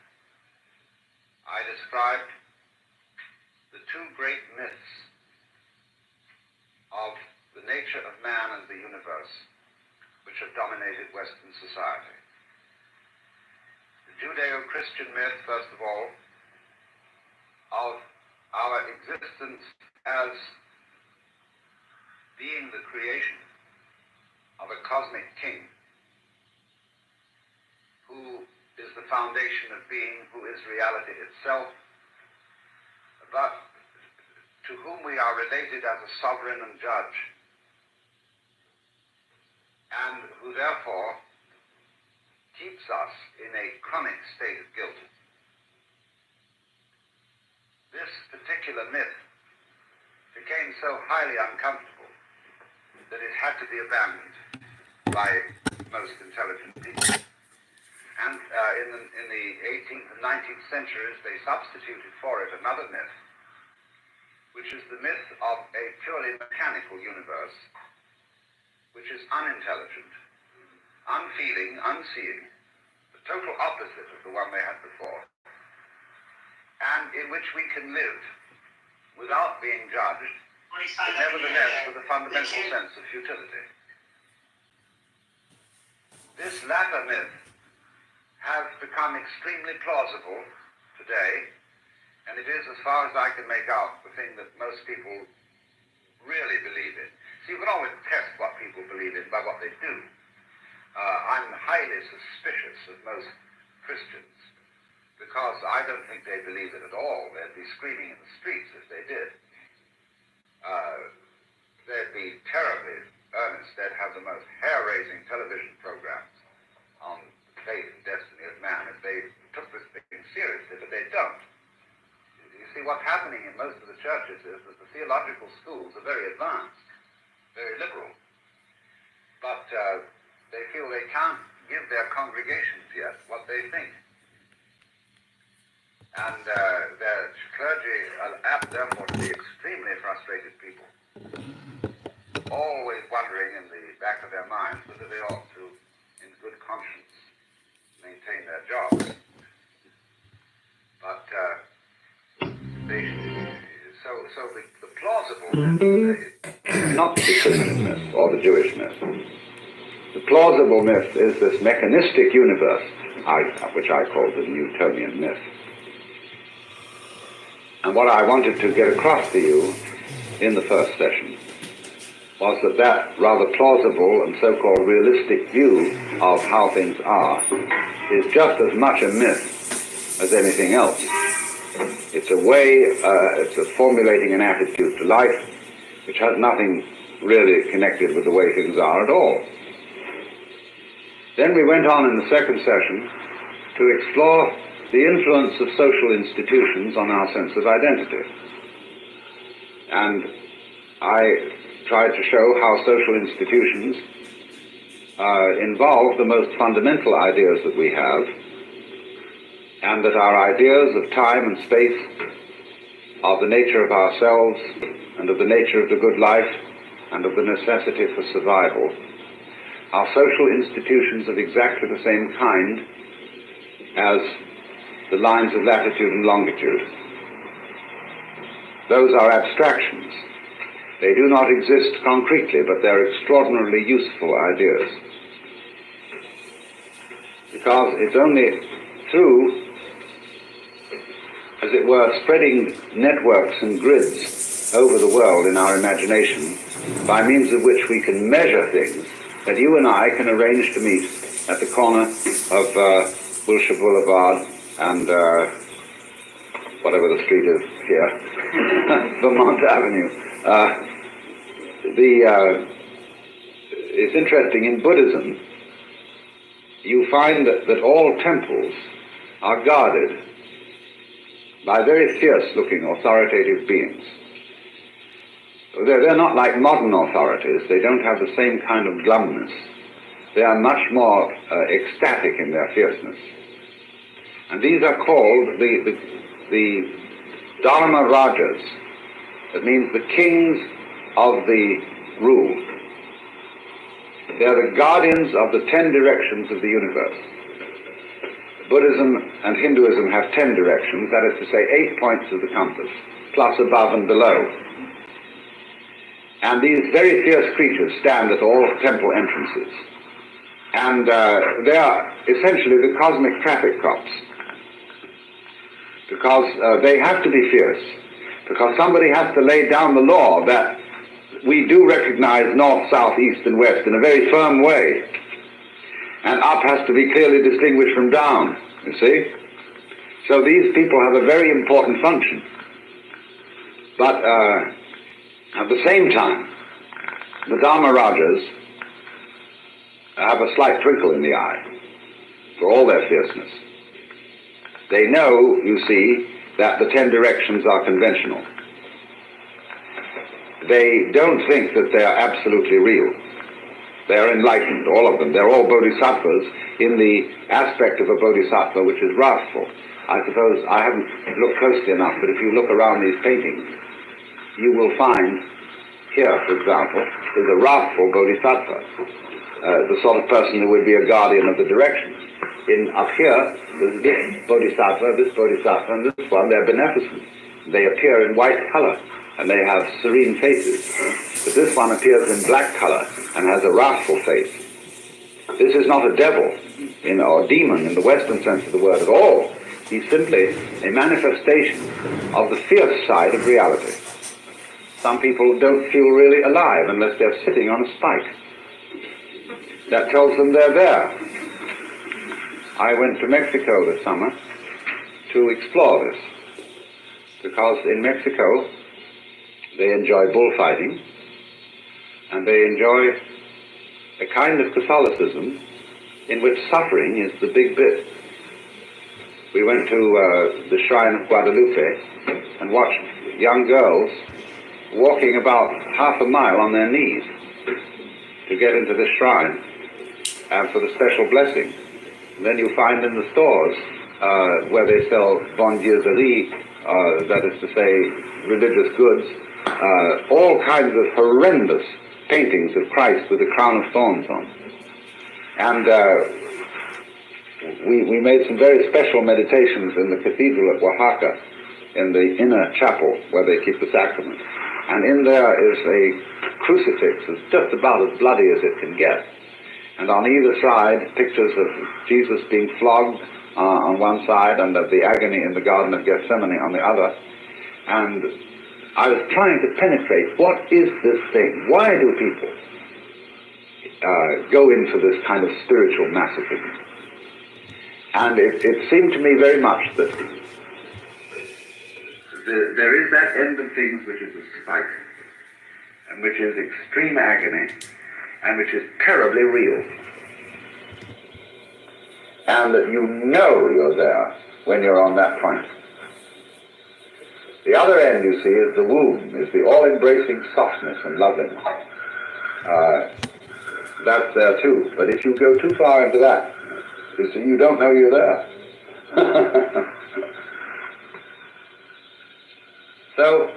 I described the two great myths of the nature of man and the universe, which have dominated Western society. The Judeo-Christian myth, first of all, of our existence as being the creation of a cosmic king, who is the foundation of being, who is reality itself, but to whom we are related as a sovereign and judge, and who therefore keeps us in a chronic state of guilt. This particular myth became so highly uncomfortable that it had to be abandoned by most intelligent people. And in the 18th and 19th centuries, they substituted for it another myth, which is the myth of a purely mechanical universe, which is unintelligent, unfeeling, unseeing, the total opposite of the one they had before, and in which we can live without being judged, but nevertheless with a fundamental sense of futility. This latter myth has become extremely plausible today, and it is, as far as I can make out, the thing that most people really believe in. So you can always test what people believe in by what they do. I'm highly suspicious of most Christians, because I don't think they believe it at all. They'd be screaming in the streets if they did. They'd be terribly earnest. They'd have the most hair-raising television programs on the fate and destiny of man if they took this thing seriously, but they don't. You see, what's happening in most of the churches is that the theological schools are very advanced, very liberal, but they feel they can't give their congregations yet what they think. And their clergy are apt, therefore, to be extremely frustrated people, always wondering in the back of their minds whether they ought to, in good conscience, maintain their jobs. But so the plausible myth, not the Christian myth or the Jewish myth. The plausible myth is this mechanistic universe, which I call the Newtonian myth. And what I wanted to get across to you in the first session was that rather plausible and so-called realistic view of how things are is just as much a myth as anything else. It's a way, it's a formulating an attitude to life which has nothing really connected with the way things are at all. Then we went on in the second session to explore the influence of social institutions on our sense of identity. And I tried to show how social institutions involve the most fundamental ideas that we have, and that our ideas of time and space, of the nature of ourselves, and of the nature of the good life, and of the necessity for survival, are social institutions of exactly the same kind as the lines of latitude and longitude. Those are abstractions. They do not exist concretely, but they're extraordinarily useful ideas. Because it's only through, as it were, spreading networks and grids over the world in our imagination, by means of which we can measure things, that you and I can arrange to meet at the corner of Wilshire Boulevard and whatever the street is here, Vermont Avenue. It's interesting, in Buddhism, you find that all temples are guarded by very fierce-looking authoritative beings. They're not like modern authorities. They don't have the same kind of glumness. They are much more ecstatic in their fierceness. And these are called the Dharma Rajas. That means the kings of the rule. They are the guardians of the 10 directions of the universe. Buddhism and Hinduism have 10 directions, that is to say 8 points of the compass, plus above and below. And these very fierce creatures stand at all temple entrances. And they are essentially the cosmic traffic cops. Because they have to be fierce. Because somebody has to lay down the law that we do recognize north, south, east, and west in a very firm way. And up has to be clearly distinguished from down, you see? So these people have a very important function. But at the same time, the Dharma Rajas have a slight twinkle in the eye for all their fierceness. They know, you see, that the 10 directions are conventional. They don't think that they are absolutely real. They are enlightened, all of them. They're all bodhisattvas in the aspect of a bodhisattva which is wrathful. I suppose I haven't looked closely enough, but if you look around these paintings, you will find here, for example, is a wrathful bodhisattva, the sort of person who would be a guardian of the directions. Up here, there's this bodhisattva, and this one. They're beneficent. They appear in white color, and they have serene faces. But this one appears in black color and has a wrathful face. This is not a devil or demon in the Western sense of the word at all. He's simply a manifestation of the fierce side of reality. Some people don't feel really alive unless they're sitting on a spike. That tells them they're there. I went to Mexico this summer to explore this, because in Mexico they enjoy bullfighting, and they enjoy a kind of Catholicism in which suffering is the big bit. We went to the shrine of Guadalupe and watched young girls walking about half a mile on their knees to get into this shrine and for the special blessing. And then you find in the stores where they sell bondieuserie, that is to say religious goods, all kinds of horrendous paintings of Christ with a crown of thorns on. And we made some very special meditations in the cathedral at Oaxaca, in the inner chapel where they keep the sacrament. And in there is a crucifix that's just about as bloody as it can get. And on either side, pictures of Jesus being flogged on one side and of the agony in the Garden of Gethsemane on the other. And I was trying to penetrate, what is this thing? Why do people go in for this kind of spiritual masochism? And it seemed to me very much that there is that end of things which is a spike, and which is extreme agony, and which is terribly real. and that you know you're there when you're on that point. The other end, you see, is the womb, is the all-embracing softness and loveliness. That's there too. But if you go too far into that, you see, you don't know you're there. So,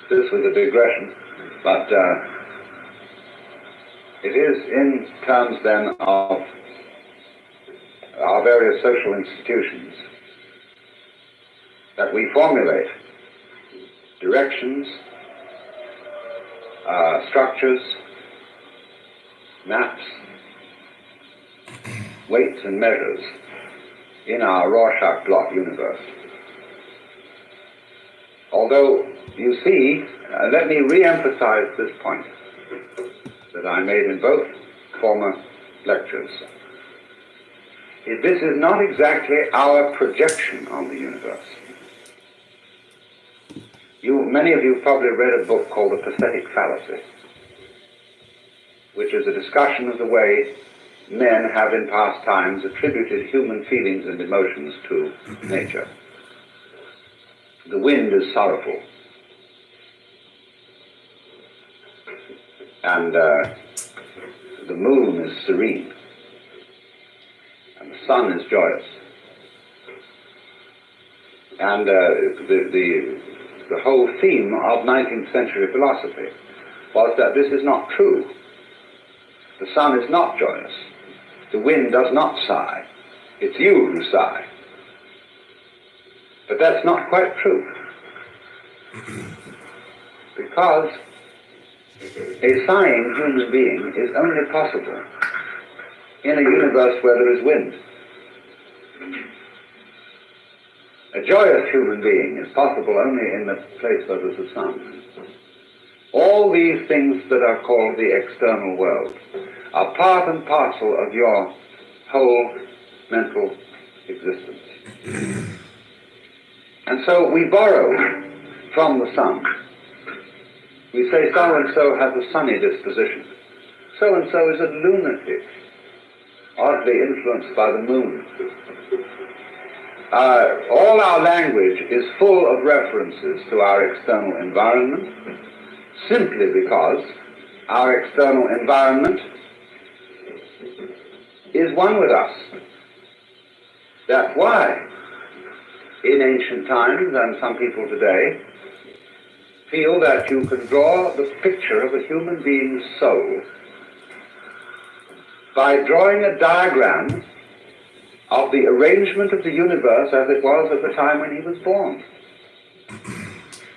this was a digression, but it is in terms then of our various social institutions that we formulate directions, structures, maps, weights and measures in our Rorschach block universe. Although, you see, let me re-emphasize this point that I made in both former lectures. This is not exactly our projection on the universe. Many of you probably read a book called The Pathetic Fallacy, which is a discussion of the way men have in past times attributed human feelings and emotions to nature. The wind is sorrowful, and the moon is serene, and the sun is joyous. And the whole theme of 19th century philosophy was that this is not true. The sun is not joyous. The wind does not sigh. It's you who sigh. But that's not quite true. Because a sighing human being is only possible in a universe where there is wind. A joyous human being is possible only in the place where there's a sun. All these things that are called the external world are part and parcel of your whole mental existence. And so we borrow from the sun. We say so-and-so has a sunny disposition. So-and-so is a lunatic, oddly influenced by the moon. All our language is full of references to our external environment, simply because our external environment is one with us. That's why in ancient times, and some people today, feel that you can draw the picture of a human being's soul by drawing a diagram of the arrangement of the universe as it was at the time when he was born.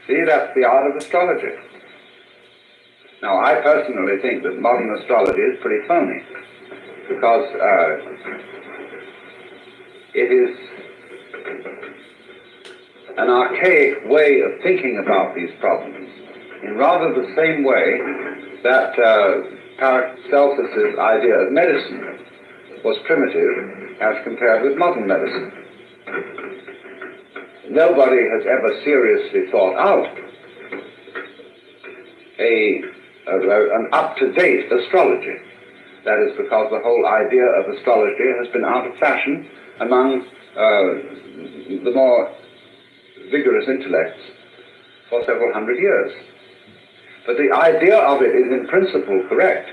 See, that's the art of astrology. Now, I personally think that modern astrology is pretty phony, because it is an archaic way of thinking about these problems, in rather the same way that Paracelsus's idea of medicine was primitive as compared with modern medicine. Nobody has ever seriously thought out an up-to-date astrology. That is because the whole idea of astrology has been out of fashion among the more vigorous intellects for several hundred years. But the idea of it is in principle correct,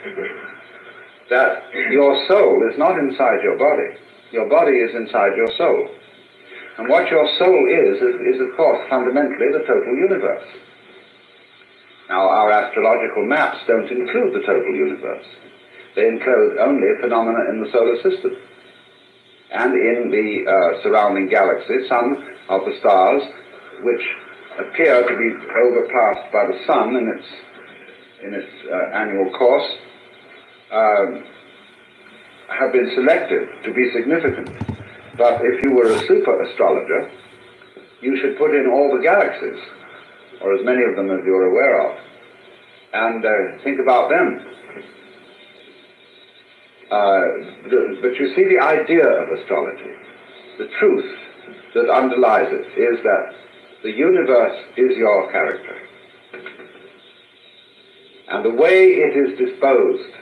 that your soul is not inside your body. Your body is inside your soul. And what your soul is of course, fundamentally the total universe. Now, our astrological maps don't include the total universe. They include only phenomena in the solar system. And in the surrounding galaxies, some of the stars which appear to be overpassed by the sun in its annual course have been selected to be significant. But if you were a super astrologer, you should put in all the galaxies, or as many of them as you're aware of, and think about them. But you see, the idea of astrology, the truth that underlies it, is that the universe is your character. And the way it is disposed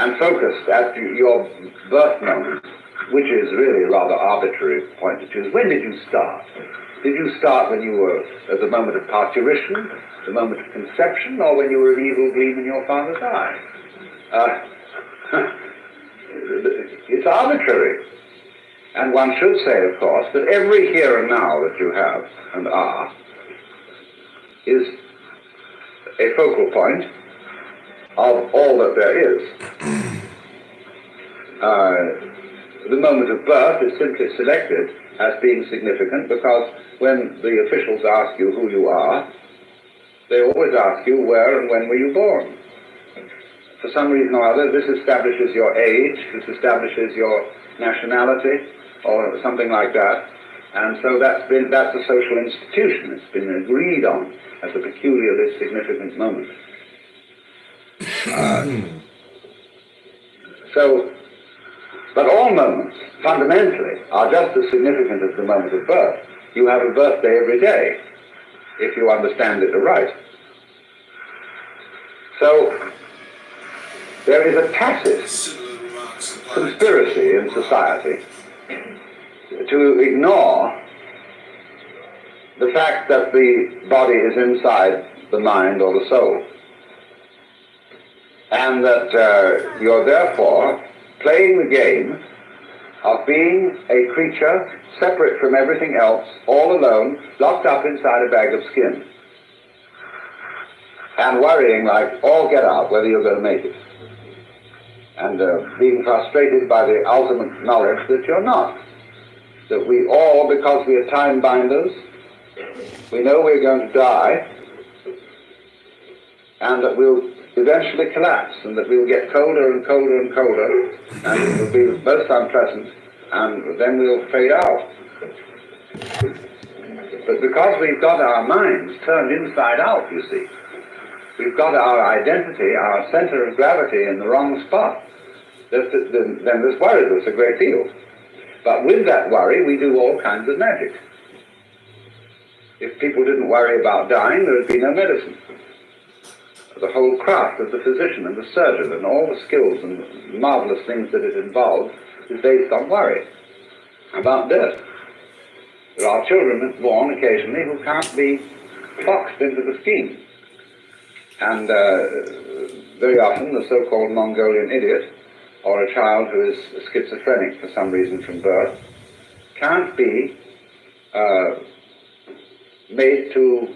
and focused at your birth moment, which is really a rather arbitrary point to choose. When did you start? Did you start when you were at the moment of parturition, the moment of conception, or when you were an evil gleam in your father's eye? It's arbitrary. And one should say, of course, that every here and now that you have and are is a focal point of all that there is. The moment of birth is simply selected as being significant because when the officials ask you who you are, they always ask you where and when were you born. For some reason or other, this establishes your age, this establishes your nationality, or something like that. And so that's a social institution. It's been agreed on as a peculiarly significant moment. But all moments, fundamentally, are just as significant as the moment of birth. You have a birthday every day, if you understand it aright. So, there is a tacit conspiracy in society to ignore the fact that the body is inside the mind or the soul, and that you're therefore playing the game of being a creature separate from everything else, all alone, locked up inside a bag of skin, and worrying like all get out whether you're going to make it, and being frustrated by the ultimate knowledge that you're not. That we all, because we are time binders, we know we're going to die, and that we'll eventually collapse, and that we'll get colder and colder and colder, and it will be most unpleasant, and then we'll fade out. But because we've got our minds turned inside out, you see, we've got our identity, our center of gravity in the wrong spot, then this worries us a great deal. But with that worry, we do all kinds of magic. If people didn't worry about dying, there would be no medicine. The whole craft of the physician and the surgeon and all the skills and marvelous things that it involves is based on worry about death. There are children born occasionally who can't be boxed into the scheme. And very often the so-called Mongolian idiot, or a child who is schizophrenic for some reason from birth, can't be made to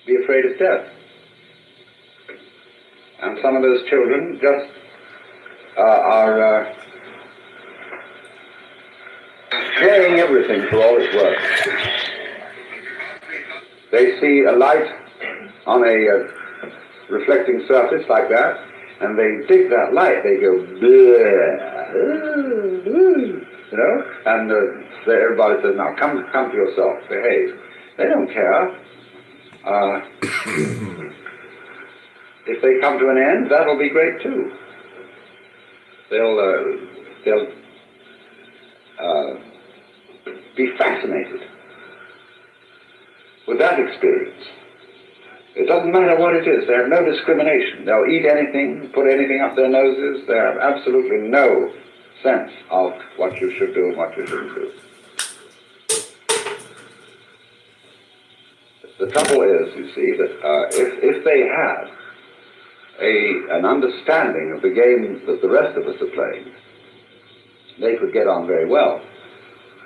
be afraid of death. And some of those children just are sharing everything for all it's worth. They see a light on a reflecting surface like that, and they dig that light. They go, you know, and everybody says, now come to yourself, behave. They don't care. If they come to an end, that'll be great too. They'll be fascinated with that experience. It doesn't matter what it is. They have no discrimination. They'll eat anything, put anything up their noses. They have absolutely no sense of what you should do and what you shouldn't do. The trouble is, you see, that if they had an understanding of the game that the rest of us are playing, they could get on very well,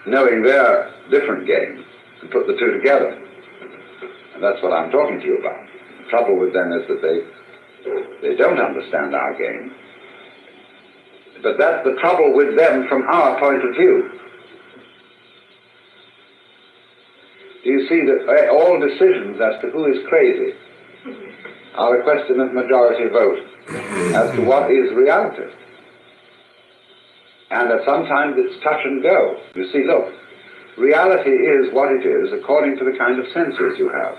knowing their different game, and put the two together. And that's what I'm talking to you about. The trouble with them is that they don't understand our game. But that's the trouble with them from our point of view. Do you see that all decisions as to who is crazy are a question of majority vote as to what is reality? And that sometimes it's touch and go. You see, look, reality is what it is according to the kind of senses you have.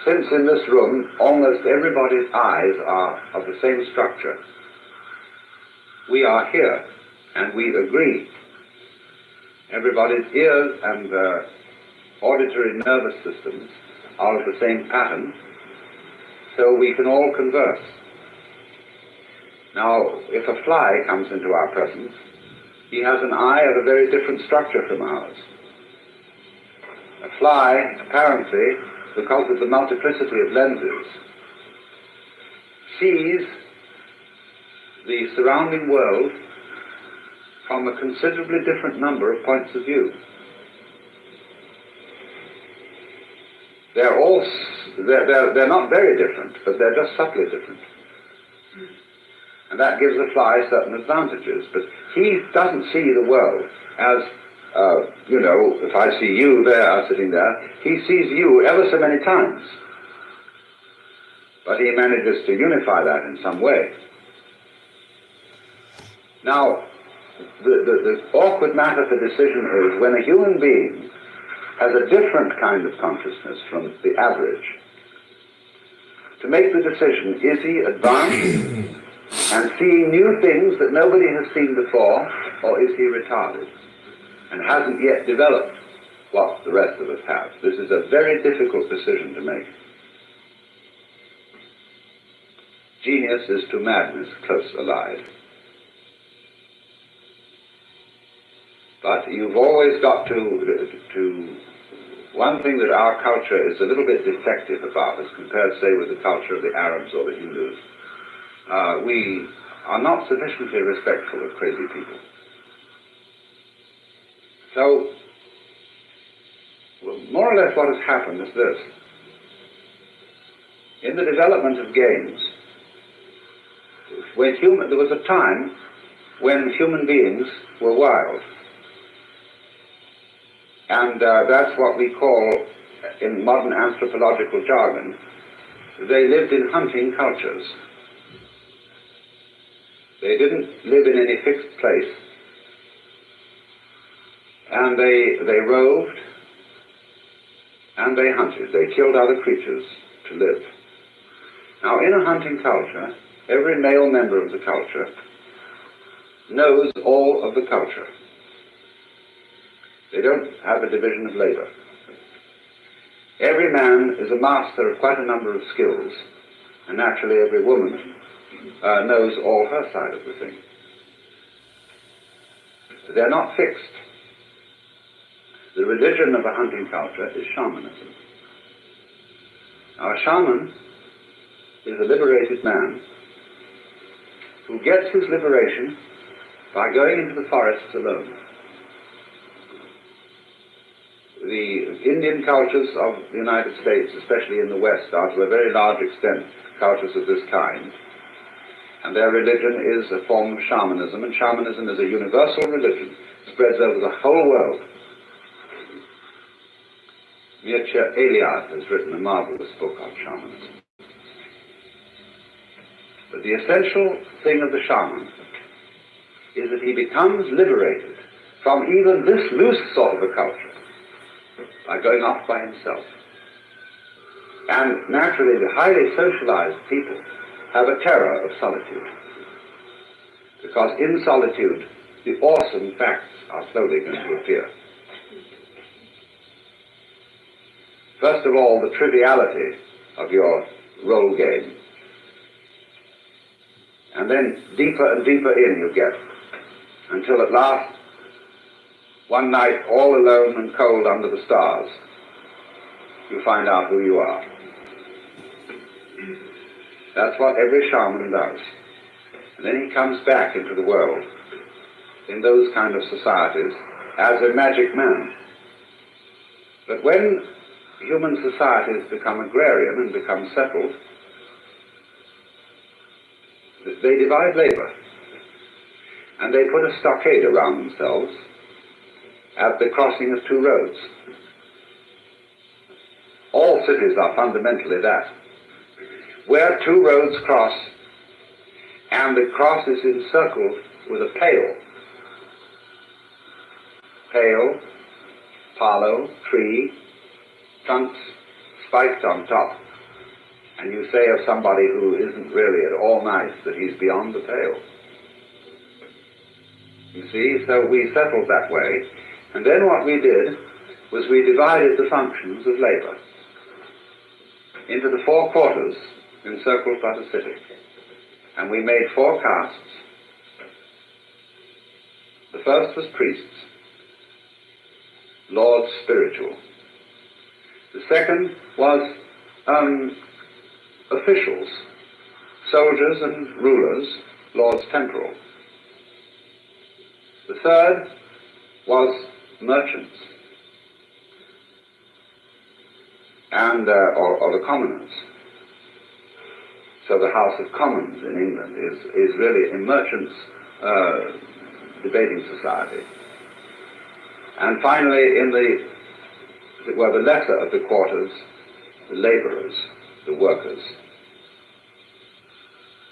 Since in this room almost everybody's eyes are of the same structure, we are here and we agree. Everybody's ears and auditory nervous systems are of the same pattern, so we can all converse. Now, if a fly comes into our presence, he has an eye of a very different structure from ours. A fly, apparently, because of the multiplicity of lenses, sees the surrounding world from a considerably different number of points of view. They're not very different, but they're just subtly different. And that gives the fly certain advantages. But he doesn't see the world as, if I see you there, sitting there, he sees you ever so many times. But he manages to unify that in some way. Now, the awkward matter for decision is when a human being has a different kind of consciousness from the average, to make the decision, is he advanced and seeing new things that nobody has seen before, or is he retarded and hasn't yet developed what the rest of us have? This is a very difficult decision to make. Genius is to madness close allied. But you've always got to one thing that our culture is a little bit defective about as compared, say, with the culture of the Arabs or the Hindus. We are not sufficiently respectful of crazy people. So, more or less what has happened is this. In the development of games, there was a time when human beings were wild. And that's what we call, in modern anthropological jargon, they lived in hunting cultures. They didn't live in any fixed place. And they roved and they hunted. They killed other creatures to live. Now, in a hunting culture, every male member of the culture knows all of the culture. They don't have a division of labor. Every man is a master of quite a number of skills, and naturally every woman knows all her side of the thing. They're not fixed. The religion of a hunting culture is shamanism. Now, a shaman is a liberated man who gets his liberation by going into the forests alone. The Indian cultures of the United States, especially in the West, are to a very large extent cultures of this kind. And their religion is a form of shamanism, and shamanism is a universal religion, spreads over the whole world. Mircea Eliade has written a marvelous book on shamanism. But the essential thing of the shaman is that he becomes liberated from even this loose sort of a culture by going off by himself. And naturally, the highly socialized people have a terror of solitude, because in solitude, the awesome facts are slowly going to appear. First of all, the triviality of your role game. And then deeper and deeper in you get, until at last, one night, all alone and cold under the stars, you find out who you are. That's what every shaman does. And then he comes back into the world, in those kind of societies, as a magic man. But when human societies become agrarian and become settled, they divide labor. And they put a stockade around themselves at the crossing of two roads. All cities are fundamentally that. Where two roads cross, and the cross is encircled with a pale. Pale, palo, tree, trunks spiked on top. And you say of somebody who isn't really at all nice that he's beyond the pale. You see, so we settled that way. And then what we did was we divided the functions of labor into the four quarters encircled but a city. And we made 4 castes. The first was priests, lords spiritual. The second was officials, soldiers and rulers, lords temporal. The third was merchants, and or the commoners. So the House of Commons in England is really a merchants' debating society. And finally, in the lesser of the quarters, the laborers, the workers.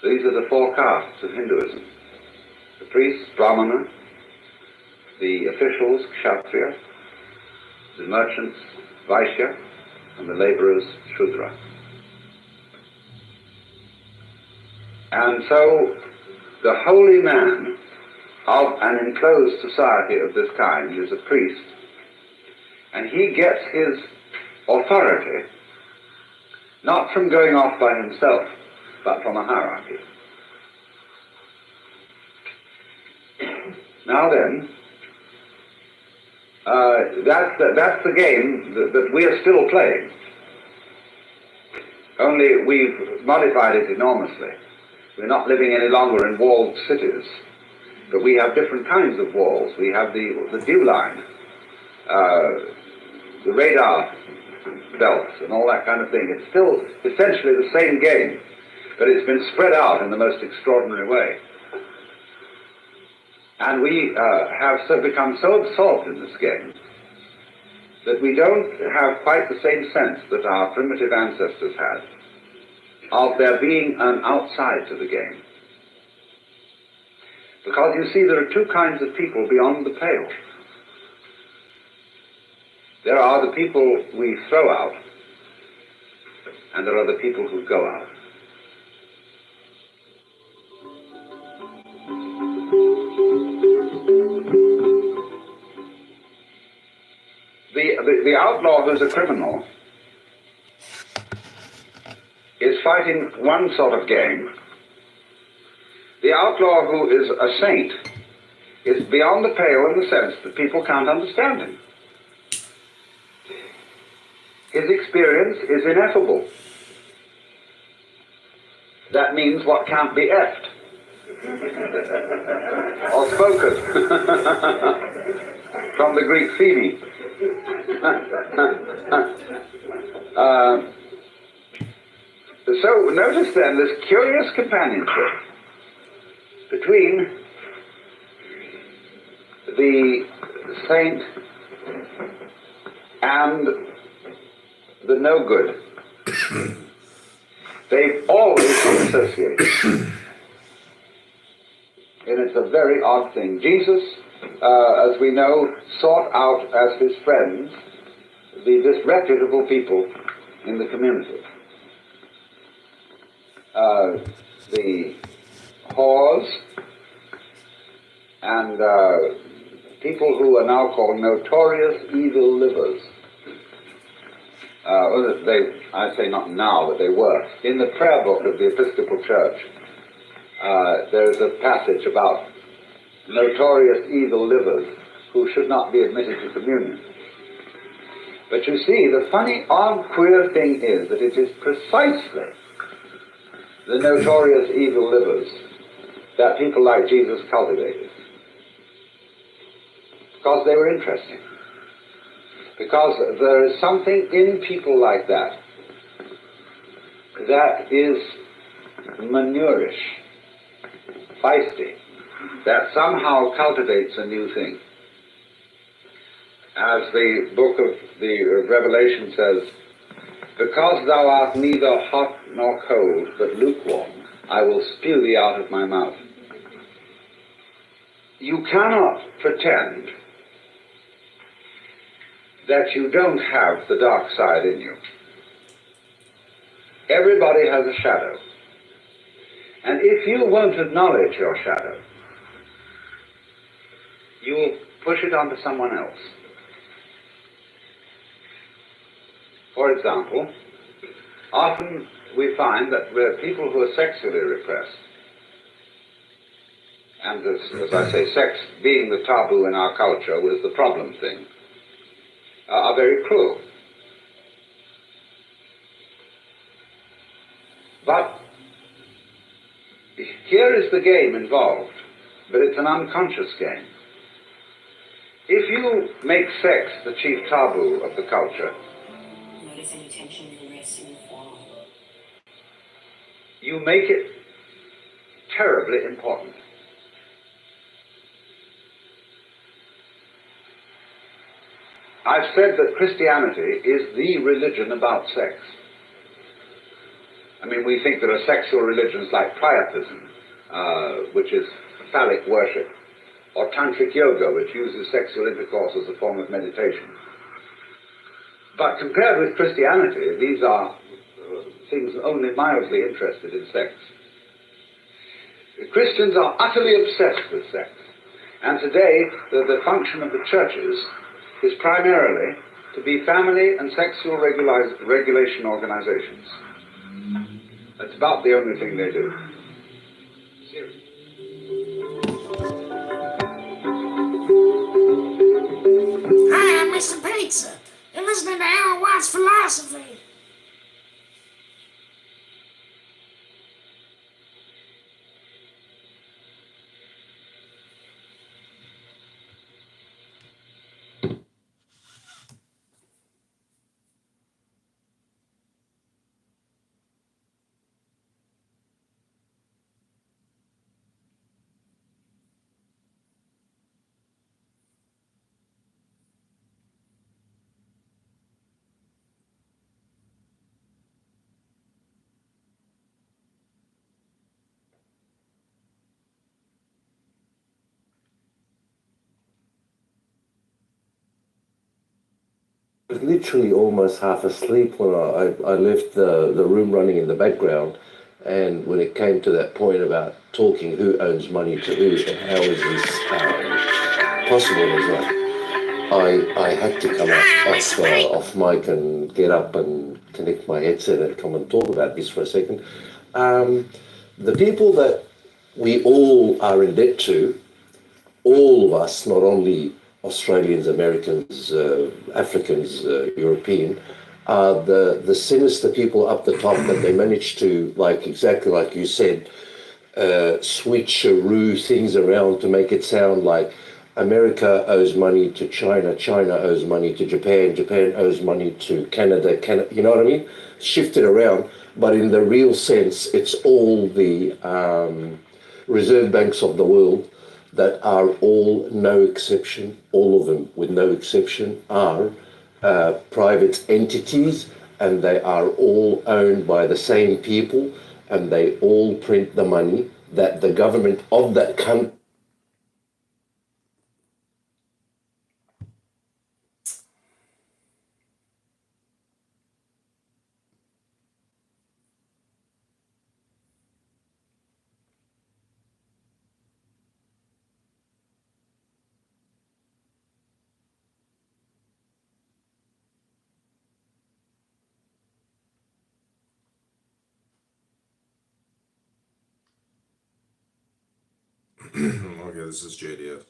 These are the 4 castes of Hinduism: the priests, Brahmana; the officials, Kshatriya; the merchants, Vaishya; and the laborers, Shudra. And so the holy man of an enclosed society of this kind is a priest, and he gets his authority not from going off by himself, but from a hierarchy. Now then, that's the game that we are still playing. Only we've modified it enormously. We're not living any longer in walled cities, but we have different kinds of walls. We have the dew line, the radar belts, and all that kind of thing. It's still essentially the same game, but it's been spread out in the most extraordinary way. And we have become so absorbed in this game that we don't have quite the same sense that our primitive ancestors had of there being an outside to the game. Because you see, there are 2 kinds of people beyond the pale. There are the people we throw out, and there are the people who go out. The outlaw who's a criminal is fighting one sort of game. The outlaw who is a saint is beyond the pale in the sense that people can't understand him. His experience is ineffable. That means what can't be effed or spoken. From the Greek phene. So notice then this curious companionship between the saint and the no good. They've always been associated. And it's a very odd thing. Jesus, as we know, sought out as his friends the disreputable people in the community. The whores and people who are now called notorious evil livers. I say not now, but they were. In the prayer book of the Episcopal Church, there's a passage about notorious evil livers who should not be admitted to communion. But you see, the funny, odd, queer thing is that it is precisely the notorious evil livers that people like Jesus cultivated. Because they were interesting. Because there is something in people like that that is manurish, feisty, that somehow cultivates a new thing. As the book of the Revelation says, because thou art neither hot nor cold, but lukewarm, I will spew thee out of my mouth. You cannot pretend that you don't have the dark side in you. Everybody has a shadow. And if you won't acknowledge your shadow, you'll push it onto someone else. For example, often we find that people who are sexually repressed, and as I say, sex being the taboo in our culture was the problem thing, are very cruel. But here is the game involved, but it's an unconscious game. If you make sex the chief taboo of the culture, notice any tension in the wrist and the forearm. You make it terribly important. I've said that Christianity is the religion about sex. I mean, we think there are sexual religions like Priapism, which is phallic worship, or Tantric Yoga, which uses sexual intercourse as a form of meditation. But compared with Christianity, these are things only mildly interested in sex. Christians are utterly obsessed with sex. And today, the function of the churches is primarily to be family and sexual regulation organizations. That's about the only thing they do. Hi, I'm Mr. Pizza. You're listening to Alan Watts' Philosophy. I was literally almost half asleep when I left the room running in the background, and when it came to that point about talking who owns money to who and how is this possible, as I had to come off mic and get up and connect my headset and come and talk about this for a second. The people that we all are in debt to, all of us, not only Australians, Americans, Africans, European, are the sinister people up the top that they manage to, exactly like you said, switcheroo things around to make it sound like America owes money to China, China owes money to Japan, Japan owes money to Canada, you know what I mean? Shift it around, but in the real sense, it's all the reserve banks of the world that are all, no exception, all of them with no exception, are private entities, and they are all owned by the same people, and they all print the money that the government of that country Okay, this is JDS.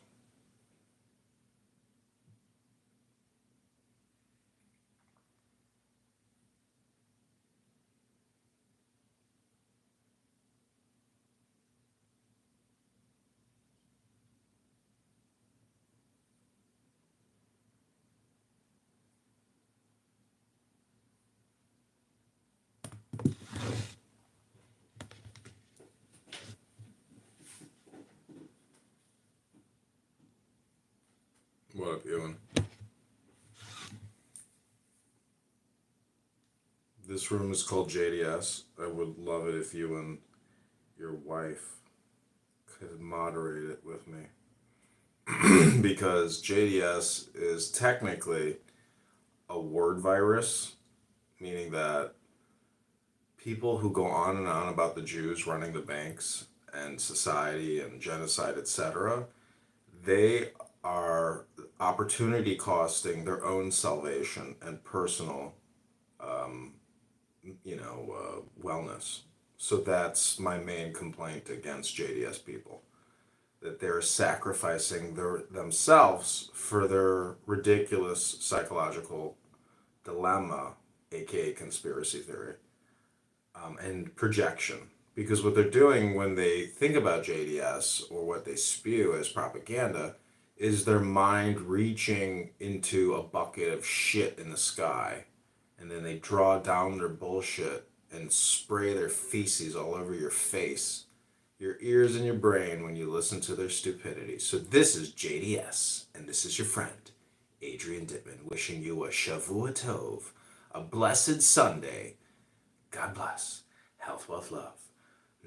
What up, Ewan? This room is called JDS. I would love it if you and your wife could moderate it with me. Because JDS is technically a word virus, meaning that people who go on and on about the Jews running the banks and society and genocide, etc., they are opportunity costing their own salvation and personal wellness. So that's my main complaint against JDS people, that they're sacrificing themselves for their ridiculous psychological dilemma, aka conspiracy theory, and projection. Because what they're doing when they think about JDS or what they spew as propaganda is their mind reaching into a bucket of shit in the sky, and then they draw down their bullshit and spray their feces all over your face, your ears, and your brain when you listen to their stupidity. So this is JDS, and this is your friend, Adrian Dittman, wishing you a Shavua Tov, a blessed Sunday. God bless. Health, wealth, love.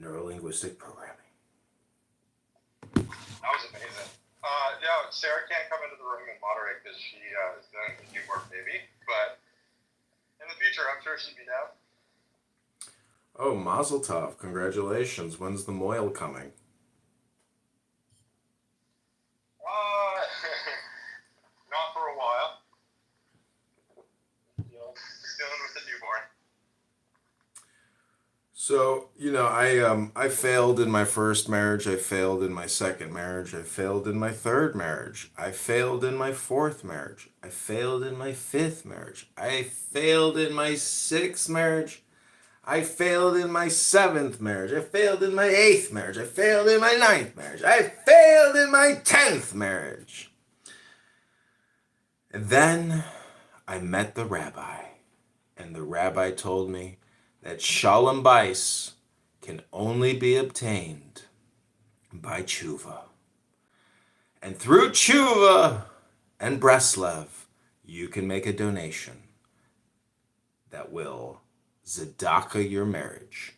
Neurolinguistic programming. That was amazing. No, Sarah can't come into the room and moderate because she is doing a newborn baby, but in the future, I'm sure she'd be down. Oh, Mazel Tov. Congratulations. When's the Moyle coming? Not for a while. Just dealing with the newborn. So, I failed in my first marriage, I failed in my second marriage, I failed in my third marriage, I failed in my fourth marriage, I failed in my fifth marriage, I failed in my sixth marriage, I failed in my seventh marriage, I failed in my eighth marriage, I failed in my ninth marriage, I failed in my 10th marriage. And then I met the rabbi, and the rabbi told me that Shalom Bais can only be obtained by tshuva. And through tshuva and Breslev, you can make a donation that will tzedakah your marriage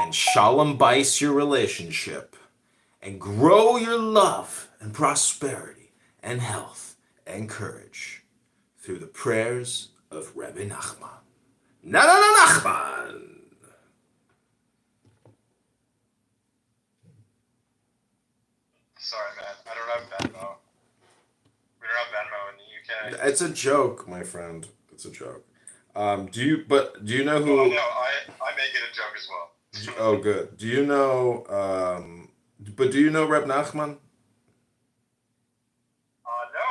and Shalom Bais your relationship and grow your love and prosperity and health and courage through the prayers of Rebbe Nachman. Nachman! Sorry, man. I don't have Venmo. We don't have Venmo in the UK. It's a joke, my friend. It's a joke. Do you know who? Oh, no, I make it a joke as well. Oh, good. Do you know? But do you know Reb Nachman? No,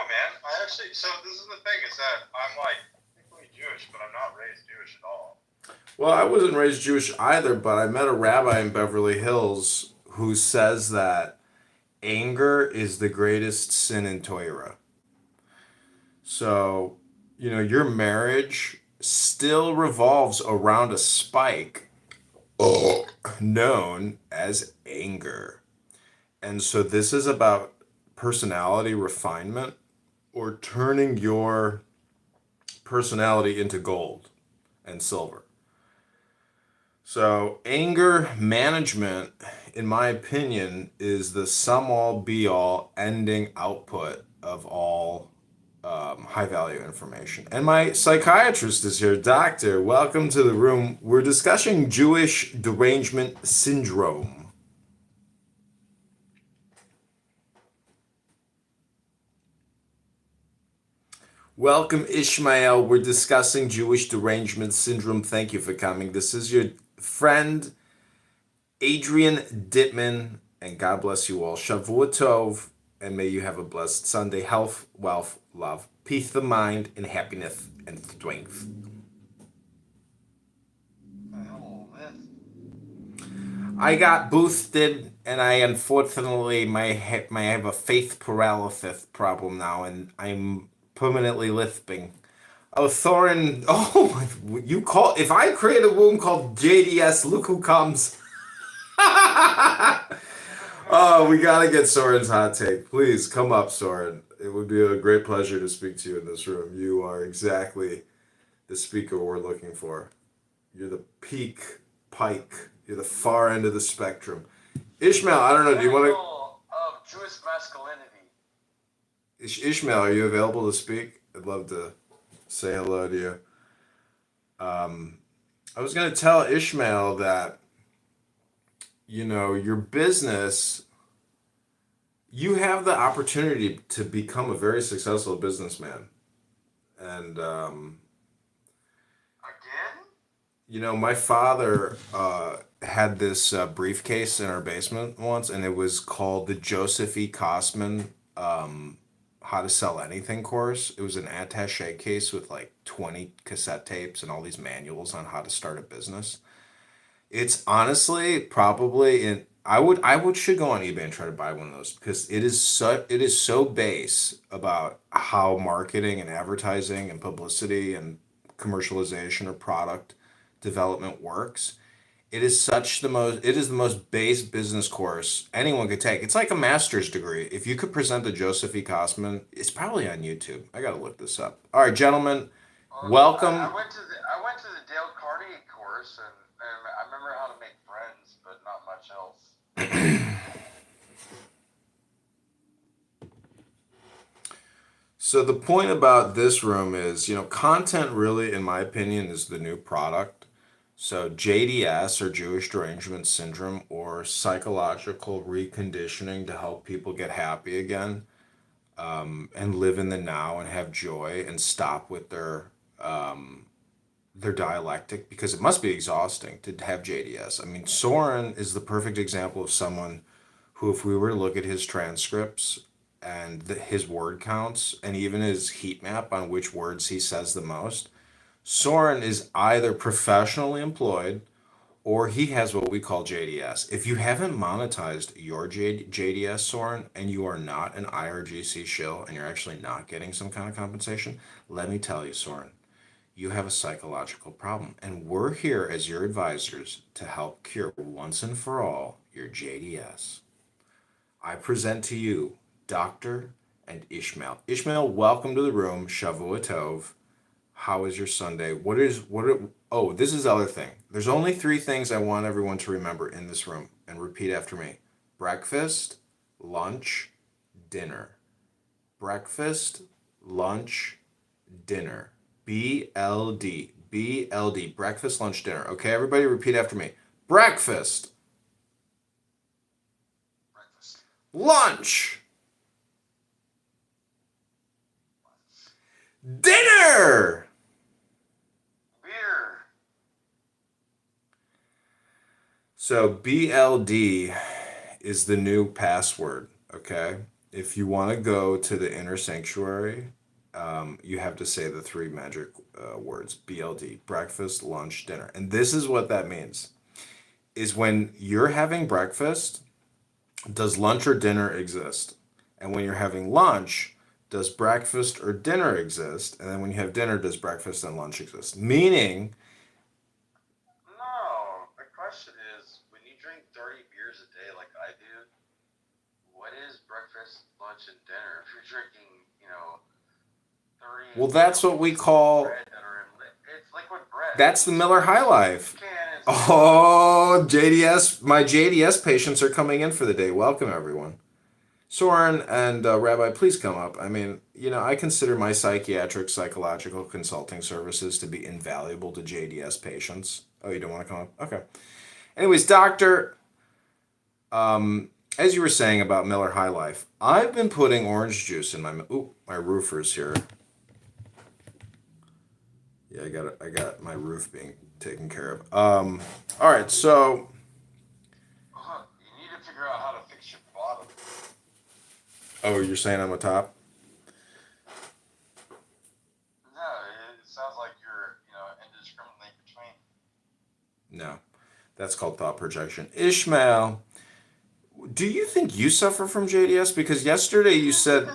man. So this is the thing, is that I'm like technically Jewish, but I'm not raised Jewish at all. Well, I wasn't raised Jewish either, but I met a rabbi in Beverly Hills who says that anger is the greatest sin in Torah. So, your marriage still revolves around a spike known as anger. And so this is about personality refinement, or turning your personality into gold and silver. So anger management, in my opinion, is the sum-all, be-all, ending output of all high-value information. And my psychiatrist is here. Doctor, welcome to the room. We're discussing Jewish derangement syndrome. Welcome, Ishmael. We're discussing Jewish derangement syndrome. Thank you for coming. This is your friend, Adrian Dittman, and God bless you all. Shavua Tov, and may you have a blessed Sunday. Health, wealth, love, peace of mind, and happiness and strength. I got boosted, and I unfortunately I have a faith paralysis problem now, and I'm permanently lisping. Oh, Thorin, if I create a room called JDS, look who comes. Oh, we gotta get Soren's hot take. Please, come up, Soren. It would be a great pleasure to speak to you in this room. You are exactly the speaker we're looking for. You're the peak pike. You're the far end of the spectrum. Ishmael, I don't know, do you want to... Of Jewish masculinity. Ishmael, are you available to speak? I'd love to say hello to you. I was going to tell Ishmael that, your business, you have the opportunity to become a very successful businessman. And, Again? You know, my father had this briefcase in our basement once, and it was called the Joseph E. Kosman How to Sell Anything course. It was an attaché case with like 20 cassette tapes and all these manuals on how to start a business. It's honestly probably in I would should go on eBay and try to buy one of those because it is so base about how marketing and advertising and publicity and commercialization or product development works. It is the most base business course anyone could take. It's like a master's degree. If you could present the Joseph E. Kosman, it's probably on YouTube. I gotta look this up. All right, gentlemen, welcome. I went to the Dale Carnegie course, and I remember how to make friends, but not much else. So the point about this room is, content really, in my opinion, is the new product. So JDS or Jewish Derangement Syndrome or psychological reconditioning to help people get happy again, and live in the now and have joy and stop with their dialectic because it must be exhausting to have JDS. I mean, Soren is the perfect example of someone who, if we were to look at his transcripts and his word counts and even his heat map on which words he says the most, Soren is either professionally employed or he has what we call JDS. If you haven't monetized your JDS, Soren, and you are not an IRGC shill and you're actually not getting some kind of compensation, let me tell you, Soren, you have a psychological problem. And we're here as your advisors to help cure once and for all your JDS. I present to you Dr. and Ishmael. Ishmael, welcome to the room. Shavua Tov. How is your Sunday? This is the other thing. There's only 3 things I want everyone to remember in this room and repeat after me. Breakfast, lunch, dinner. Breakfast, lunch, dinner. BLD. BLD. Breakfast, lunch, dinner. Okay, everybody repeat after me. Breakfast. Lunch. Dinner. Beer. So BLD is the new password, okay? If you want to go to the inner sanctuary, you have to say the 3 magic words, BLD, breakfast, lunch, dinner. And this is what that means, is when you're having breakfast, does lunch or dinner exist? And when you're having lunch, does breakfast or dinner exist? And then when you have dinner, does breakfast and lunch exist? Meaning, No, the question is, when you drink 30 beers a day like I do, what is breakfast, lunch, and dinner? If you're drinking, 30... well, that's what we call... It's liquid bread. That's the Miller High Life. Oh, JDS, my JDS patients are coming in for the day. Welcome, everyone. Soren and Rabbi, please come up. I mean, I consider my psychological consulting services to be invaluable to JDS patients. Oh, you don't want to come up? Okay. Anyways, doctor, as you were saying about Miller High Life, I've been putting orange juice in my roofer's here. Yeah, I got my roof being taken care of. All right, so You need to figure out how to fix your bottom. oh, you're saying I'm a top? No, it sounds like you're, indiscriminately between. No, that's called thought projection. Ishmael, do you think you suffer from JDS? Because yesterday you said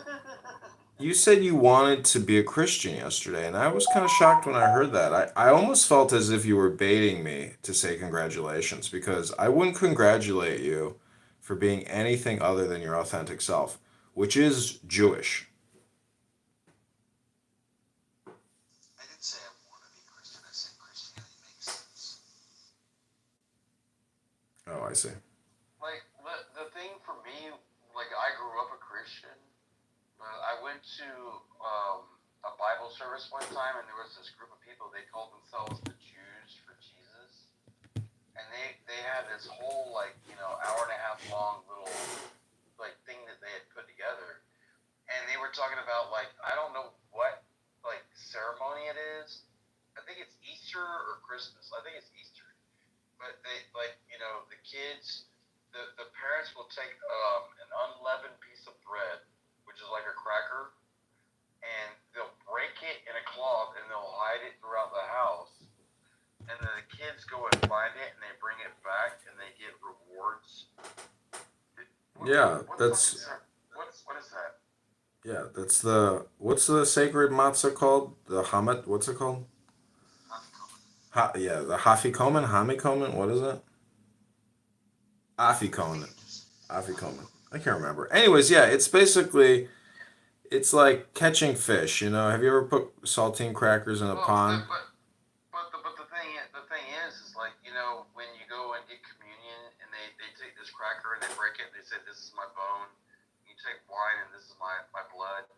you wanted to be a Christian yesterday, and I was kind of shocked when I heard that. I almost felt as if you were baiting me to say congratulations, because I wouldn't congratulate you for being anything other than your authentic self, which is Jewish. I didn't say I want to be Christian. I said Christianity makes sense. Oh, I see. Like, the thing for me, like, I grew up a Christian. I went to a Bible service one time, and there was this group of people. They called themselves the Jews for Jesus, and they had this whole hour and a half long little thing that they had put together, and they were talking about I don't know what ceremony it is. I think it's Easter Easter or Christmas. I think it's Easter. But the kids, the parents will take an unleavened piece of bread, which is like a cracker, and they'll break it in a cloth and they'll hide it throughout the house. And then the kids go and find it and they bring it back and they get rewards. Yeah, What that's is that? yeah, that's the what's the sacred matzah called? The hamet. What's it called? Yeah, the hafikomen, hamikomen. What is it? Afikomen. Afikomen. I can't remember. Anyways, yeah, it's basically it's like catching fish. You know, have you ever put saltine crackers in a pond? But the thing is like, when you go and get communion and they take this cracker and they break it and they say, this is my bone. You take wine and this is my blood.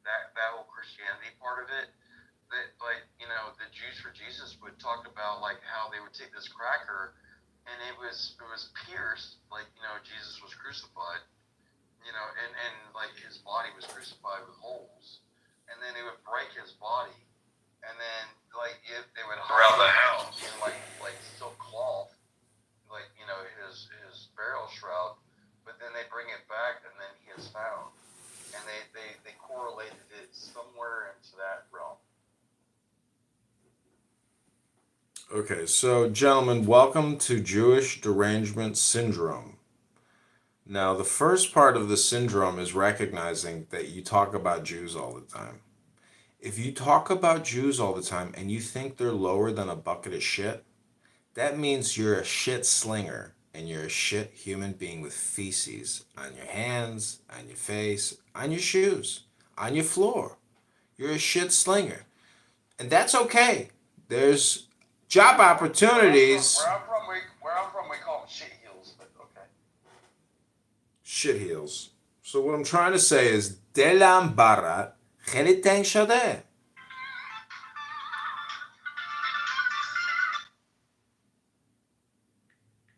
That whole Christianity part of it. The Jews for Jesus would talk about like how they would take this cracker and it was pierced, like, Jesus was crucified, and like his body was crucified with holes. And then they would break his body and then they would around the house in like silk cloth, his burial shroud, but then they bring it back and then he is found. And they correlated it somewhere into that realm. Okay, so gentlemen, welcome to Jewish Derangement Syndrome. Now, the first part of the syndrome is recognizing that you talk about Jews all the time. If you talk about Jews all the time and you think they're lower than a bucket of shit, that means you're a shit slinger and you're a shit human being with feces on your hands, on your face, on your shoes, on your floor. You're a shit slinger. And that's okay. There's job opportunities. Where I'm from, we call them shit heels, but okay. Shit heels. So what I'm trying to say is, Delam Barat, Cheliteng Shadeh.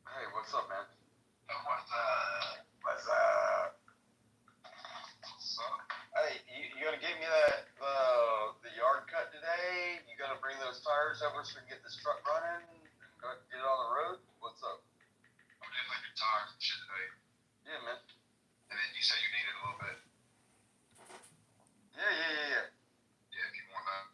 Hey, what's up, man? What's up? So, hey, you gonna give me the yard cut today? You gonna bring those tires over so we can get this truck running and go get it on the road? What's up? I'm doing like your tires and shit today. Yeah, man. And then you said you needed a little bit. Yeah. Yeah, if you want that.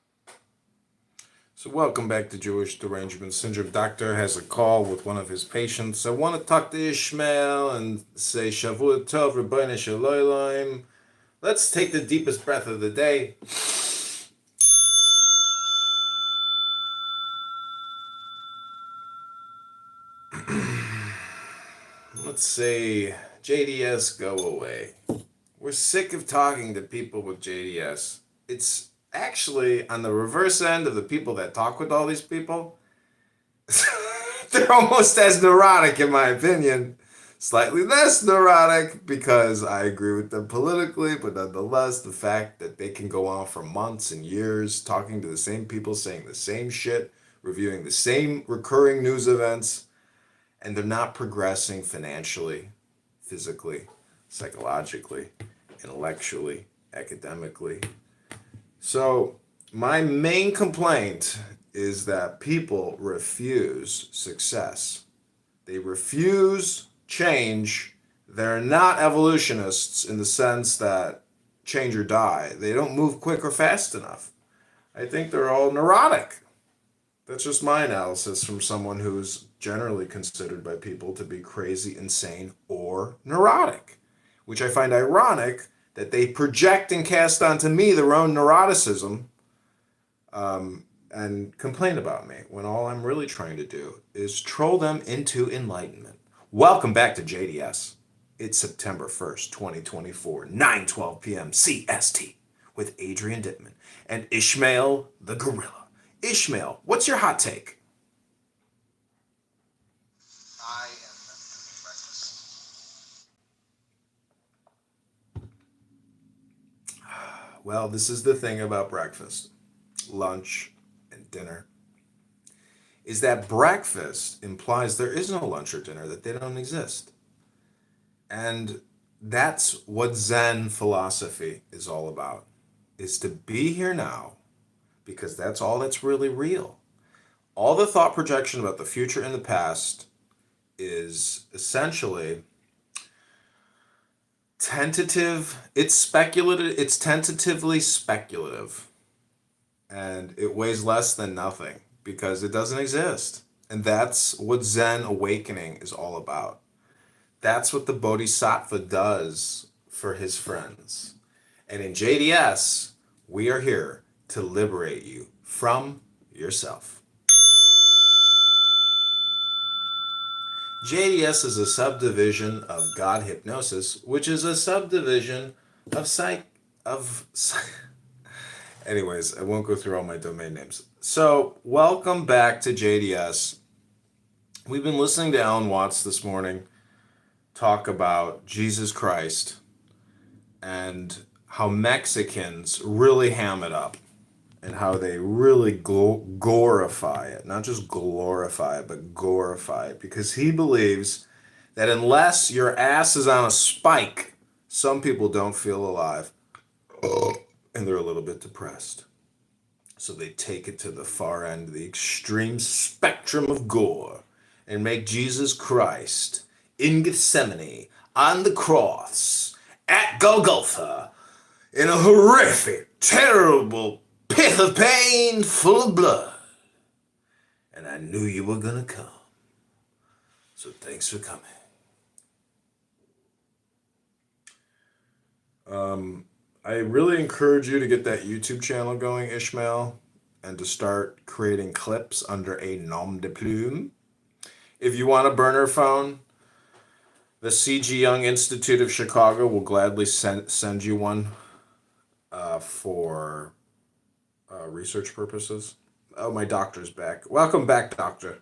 So welcome back to Jewish Derangement Syndrome. Doctor has a call with one of his patients. I want to talk to Ishmael and say Shavua Tov Rabbeinu Shalom. Let's take the deepest breath of the day. Let's say JDS, go away. We're sick of talking to people with JDS. It's actually on the reverse end of the people that talk with all these people. They're almost as neurotic, in my opinion. Slightly less neurotic because I agree with them politically, but nonetheless, the fact that they can go on for months and years talking to the same people, saying the same shit, reviewing the same recurring news events, and they're not progressing financially, physically, psychologically, intellectually, academically. So my main complaint is that people refuse success. They refuse change. They're not evolutionists in the sense that change or die. They don't move quick or fast enough. I think they're all neurotic. That's just my analysis from someone who's generally considered by people to be crazy, insane, or neurotic, which I find ironic that they project and cast onto me their own neuroticism and complain about me when all I'm really trying to do is troll them into enlightenment. Welcome back to JDS. It's September 1st, 2024, 9:12 p.m. CST with Adrian Dittman and Ishmael the Gorilla. Ishmael, what's your hot take? I am cooking breakfast. Well, this is the thing about breakfast, lunch, and dinner, is that breakfast implies there is no lunch or dinner, that they don't exist. And that's what Zen philosophy is all about, is to be here now, because that's all that's really real. all the thought projection about the future and the past is essentially tentative. It's speculative. It's tentatively speculative. And it weighs less than nothing because it doesn't exist. And that's what Zen awakening is all about. That's what the Bodhisattva does for his friends. And in JDS, we are here to liberate you from yourself. JDS is a subdivision of God Hypnosis, which is a subdivision of Anyways, I won't go through all my domain names. So, welcome back to JDS. We've been listening to Alan Watts this morning talk about Jesus Christ and how Mexicans really ham it up and how they really glorify it. Not just glorify it, but glorify it. Because he believes that unless your ass is on a spike, some people don't feel alive. And they're a little bit depressed. So they take it to the far end, the extreme spectrum of gore, and make Jesus Christ in Gethsemane, on the cross, at Golgotha, in a horrific, terrible pit of pain, full of blood. And I knew you were gonna come. So thanks for coming. I really encourage you to get that YouTube channel going, Ishmael, and to start creating clips under a nom de plume. If you want a burner phone, the C.G. Jung Institute of Chicago will gladly send you one for research purposes. Oh, my doctor's back. Welcome back, doctor.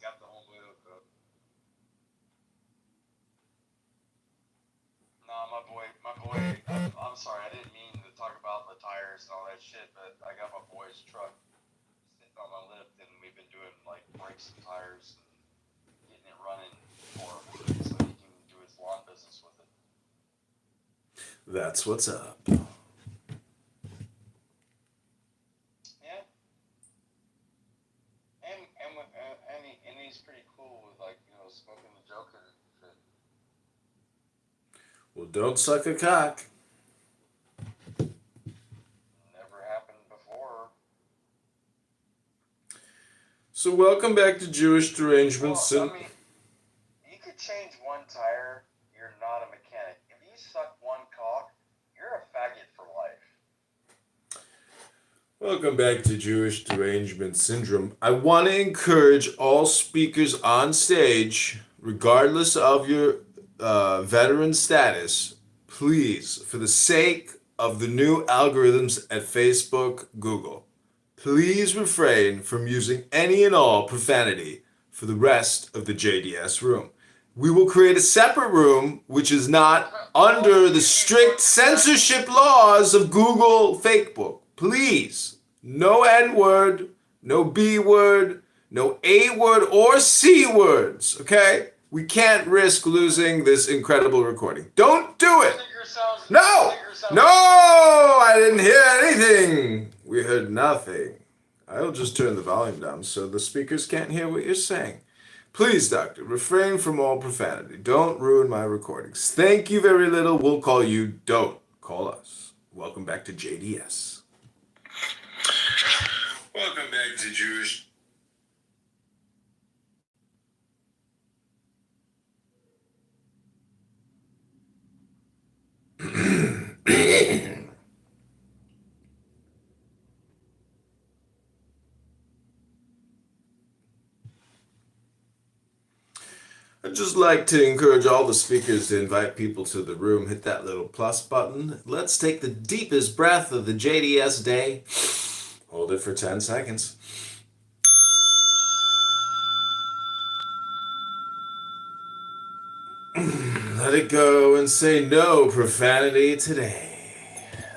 Got the whole way hooked up. Nah, my boy, I'm sorry, I didn't mean to talk about the tires and all that shit, but I got my boy's truck sitting on my lift, and we've been doing like brakes and tires and getting it running for him so he can do his lawn business with it. That's what's up. Yeah. And he's pretty cool with, like, you know, smoking the Joker and shit. Well, don't suck a cock. Never happened before. So welcome back to Jewish Derangements. Well, I mean, you could change one tire, you're not a mechanic. If you suck one cock, you're a faggot for life. Welcome back to Jewish Derangement Syndrome. I want to encourage all speakers on stage, regardless of your veteran status, please, for the sake of the new algorithms at Facebook, Google, please refrain from using any and all profanity for the rest of the JDS room. We will create a separate room which is not under the strict censorship laws of Google Facebook. Please, no N-word, no B-word, no A-word or C-words, okay? We can't risk losing this incredible recording. Don't do it! No! No! I didn't hear anything! We heard nothing. I'll just turn the volume down so the speakers can't hear what you're saying. Please, doctor, refrain from all profanity. Don't ruin my recordings. Thank you very little. We'll call you. Don't call us. Welcome back to JDS. Welcome back to Jewish. I'd just like to encourage all the speakers to invite people to the room. Hit that little plus button. Let's take the deepest breath of the JDS day. Hold it for 10 seconds. Let it go and say no profanity today.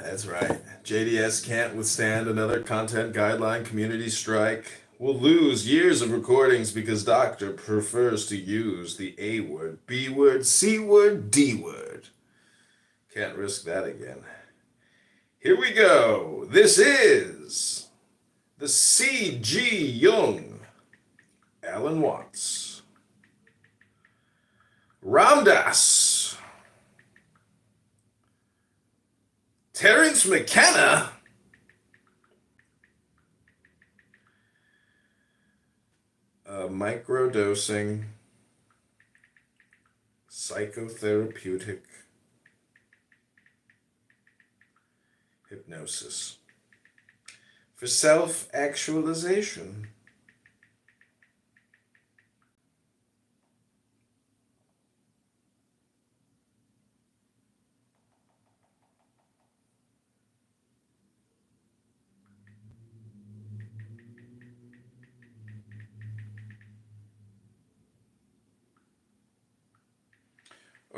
That's right. JDS can't withstand another content guideline community strike. We'll lose years of recordings because Doctor prefers to use the A word, B word, C word, D word. Can't risk that again. Here we go. This is the C.G. Jung, Alan Watts, Ram Dass, Terence McKenna, microdosing, psychotherapeutic hypnosis for self-actualization.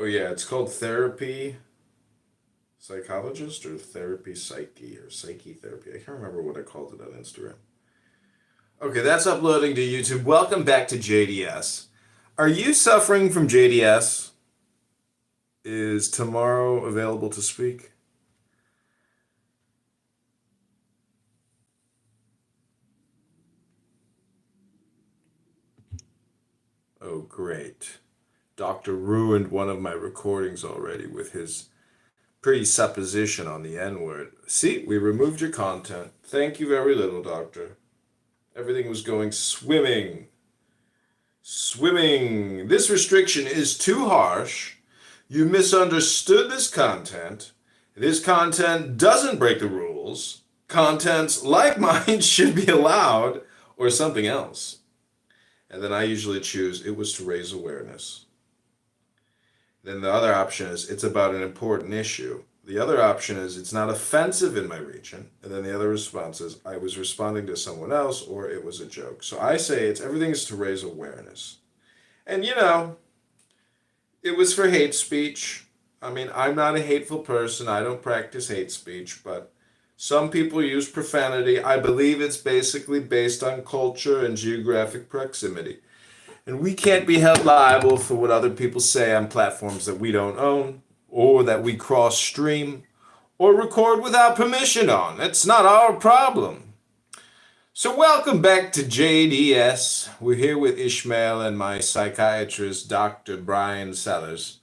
Oh yeah, it's called Therapy Psychologist or Therapy Psyche or Psyche Therapy. I can't remember what I called it on Instagram. Okay, that's uploading to YouTube. Welcome back to JDS. Are you suffering from JDS? Is tomorrow available to speak? Oh, great. Doctor ruined one of my recordings already with his presupposition on the N-word. See, we removed your content. Thank you very little, Doctor. Everything was going swimming. Swimming. This restriction is too harsh. You misunderstood this content. This content doesn't break the rules. Contents like mine should be allowed, or something else. And then I usually choose, it was to raise awareness. Then the other option is, it's about an important issue. The other option is, it's not offensive in my region. And then the other response is, I was responding to someone else, or it was a joke. So I say it's everything is to raise awareness. And you know, it was for hate speech. I mean, I'm not a hateful person. I don't practice hate speech, but some people use profanity. I believe it's basically based on culture and geographic proximity. And we can't be held liable for what other people say on platforms that we don't own, or that we cross-stream, or record without permission on. It's not our problem. So welcome back to JDS. We're here with Ishmael and my psychiatrist, Dr. Brian Sellers,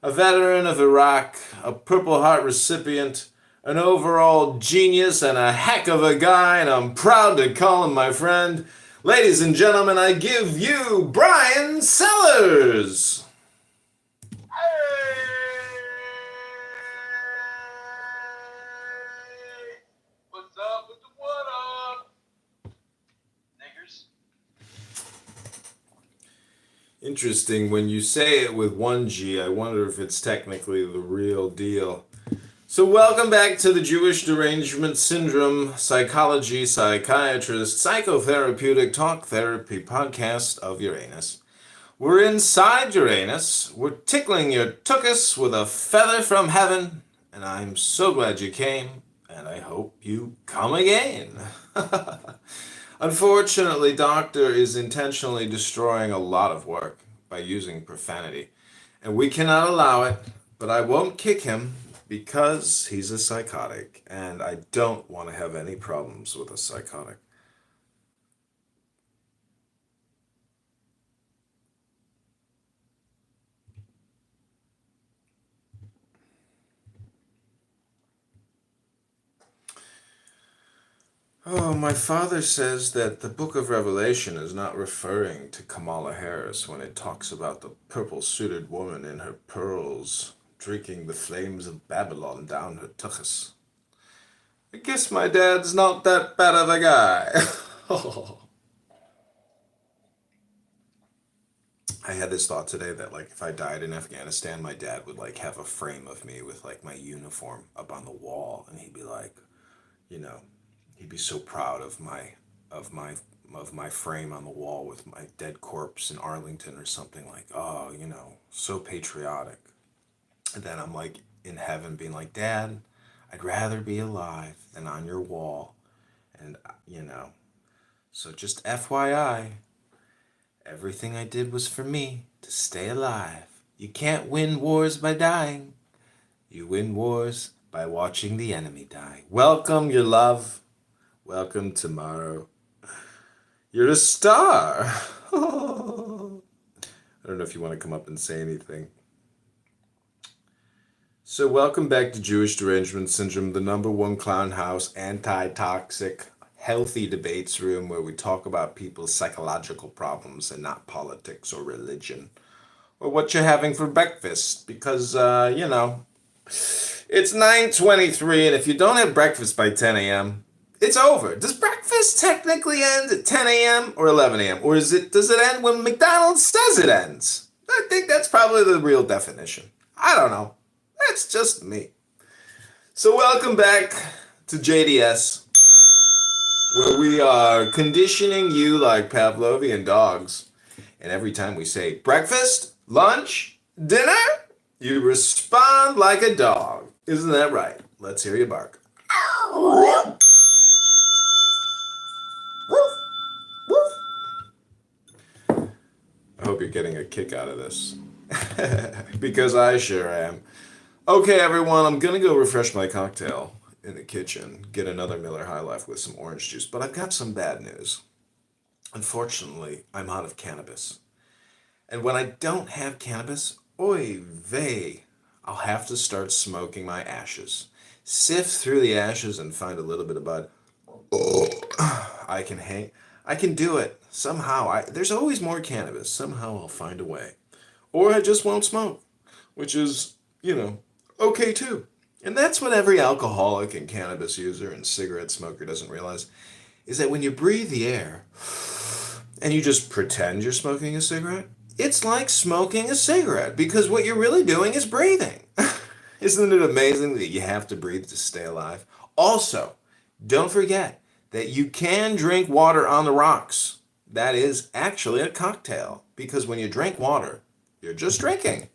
a veteran of Iraq, a Purple Heart recipient, an overall genius, and a heck of a guy, and I'm proud to call him my friend. Ladies and gentlemen, I give you Brian Sellers. What's up with the what up? Niggers. Interesting, when you say it with one G, I wonder if it's technically the real deal. So welcome back to the Jewish Derangement Syndrome Psychology Psychiatrist Psychotherapeutic Talk Therapy Podcast of Uranus. We're inside Uranus. We're tickling your tuchus with a feather from heaven. And I'm so glad you came. And I hope you come again. Unfortunately, Doctor is intentionally destroying a lot of work by using profanity. And we cannot allow it. But I won't kick him, because he's a psychotic, and I don't want to have any problems with a psychotic. Oh, my father says that the Book of Revelation is not referring to Kamala Harris when it talks about the purple-suited woman in her pearls drinking the flames of Babylon down her tuchus. I guess my dad's not that bad of a guy. I had this thought today that, like, if I died in Afghanistan, my dad would, like, have a frame of me with, like, my uniform up on the wall, and he'd be like, you know, he'd be so proud of my frame on the wall with my dead corpse in Arlington or something, like, oh, you know, so patriotic. And then I'm like in heaven being like, Dad, I'd rather be alive than on your wall. And, you know, so just FYI, everything I did was for me to stay alive. You can't win wars by dying. You win wars by watching the enemy die. Welcome, your love. Welcome, tomorrow. You're a star. I don't know if you want to come up and say anything. So welcome back to Jewish Derangement Syndrome, the #1 clown house, anti-toxic, healthy debates room where we talk about people's psychological problems and not politics or religion or what you're having for breakfast. Because, it's 9:23, and if you don't have breakfast by 10 a.m., it's over. Does breakfast technically end at 10 a.m. or 11 a.m.? Or does it end when McDonald's says it ends? I think that's probably the real definition. I don't know. That's just me. So welcome back to JDS, where we are conditioning you like Pavlovian dogs. And every time we say breakfast, lunch, dinner, you respond like a dog. Isn't that right? Let's hear you bark. I hope you're getting a kick out of this. Because I sure am. Okay, everyone, I'm going to go refresh my cocktail in the kitchen, get another Miller High Life with some orange juice, but I've got some bad news. Unfortunately, I'm out of cannabis. And when I don't have cannabis, oy vey, I'll have to start smoking my ashes. Sift through the ashes and find a little bit of bud. I can do it. Somehow. There's always more cannabis. Somehow I'll find a way. Or I just won't smoke, which is, okay too. And that's what every alcoholic and cannabis user and cigarette smoker doesn't realize, is that when you breathe the air and you just pretend you're smoking a cigarette, it's like smoking a cigarette, because what you're really doing is breathing. Isn't it amazing that you have to breathe to stay alive? Also, don't forget that you can drink water on the rocks. That is actually a cocktail, because when you drink water, you're just drinking.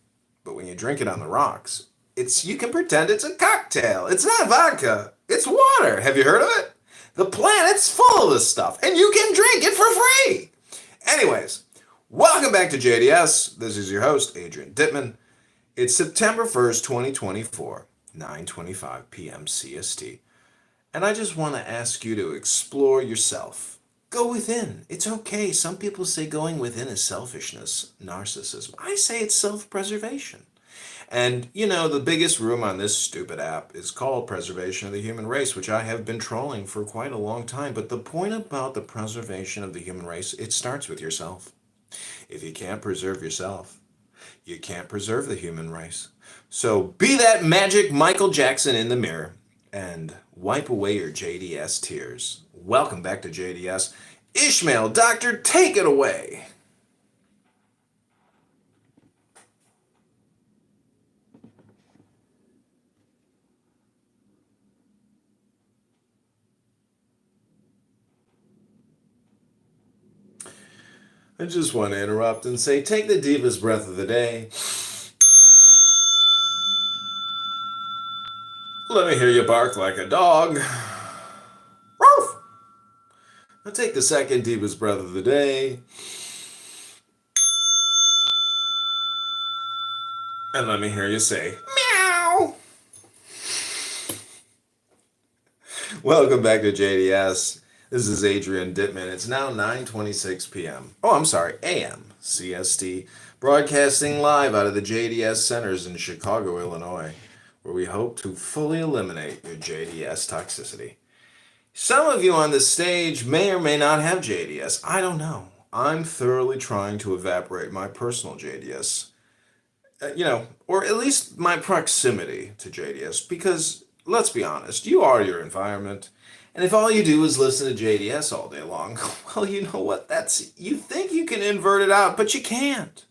But when you drink it on the rocks, you can pretend it's a cocktail. It's not vodka. It's water. Have you heard of it? The planet's full of this stuff, and you can drink it for free. Anyways, welcome back to JDS. This is your host, Adrian Dittman. It's September 1st, 2024, 9:25 p.m. CST. And I just want to ask you to explore yourself. Go within. It's okay. Some people say going within is selfishness, narcissism. I say it's self-preservation. And, the biggest room on this stupid app is called Preservation of the Human Race, which I have been trolling for quite a long time. But the point about the preservation of the human race, it starts with yourself. If you can't preserve yourself, you can't preserve the human race. So be that magic Michael Jackson in the mirror and wipe away your JDS tears. Welcome back to JDS. Ishmael, Doctor, take it away. I just want to interrupt and say, take the deepest breath of the day. Let me hear you bark like a dog. Roof! Now take the second deepest breath of the day. And let me hear you say, meow! Welcome back to JDS. This is Adrian Dittman. It's now 9:26 p.m. Oh, I'm sorry, a.m. CST, broadcasting live out of the JDS centers in Chicago, Illinois, where we hope to fully eliminate your JDS toxicity. Some of you on this stage may or may not have JDS. I don't know. I'm thoroughly trying to evaporate my personal JDS, or at least my proximity to JDS, because let's be honest, you are your environment. And if all you do is listen to JDS all day long, well, you know what? You think you can invert it out, but you can't.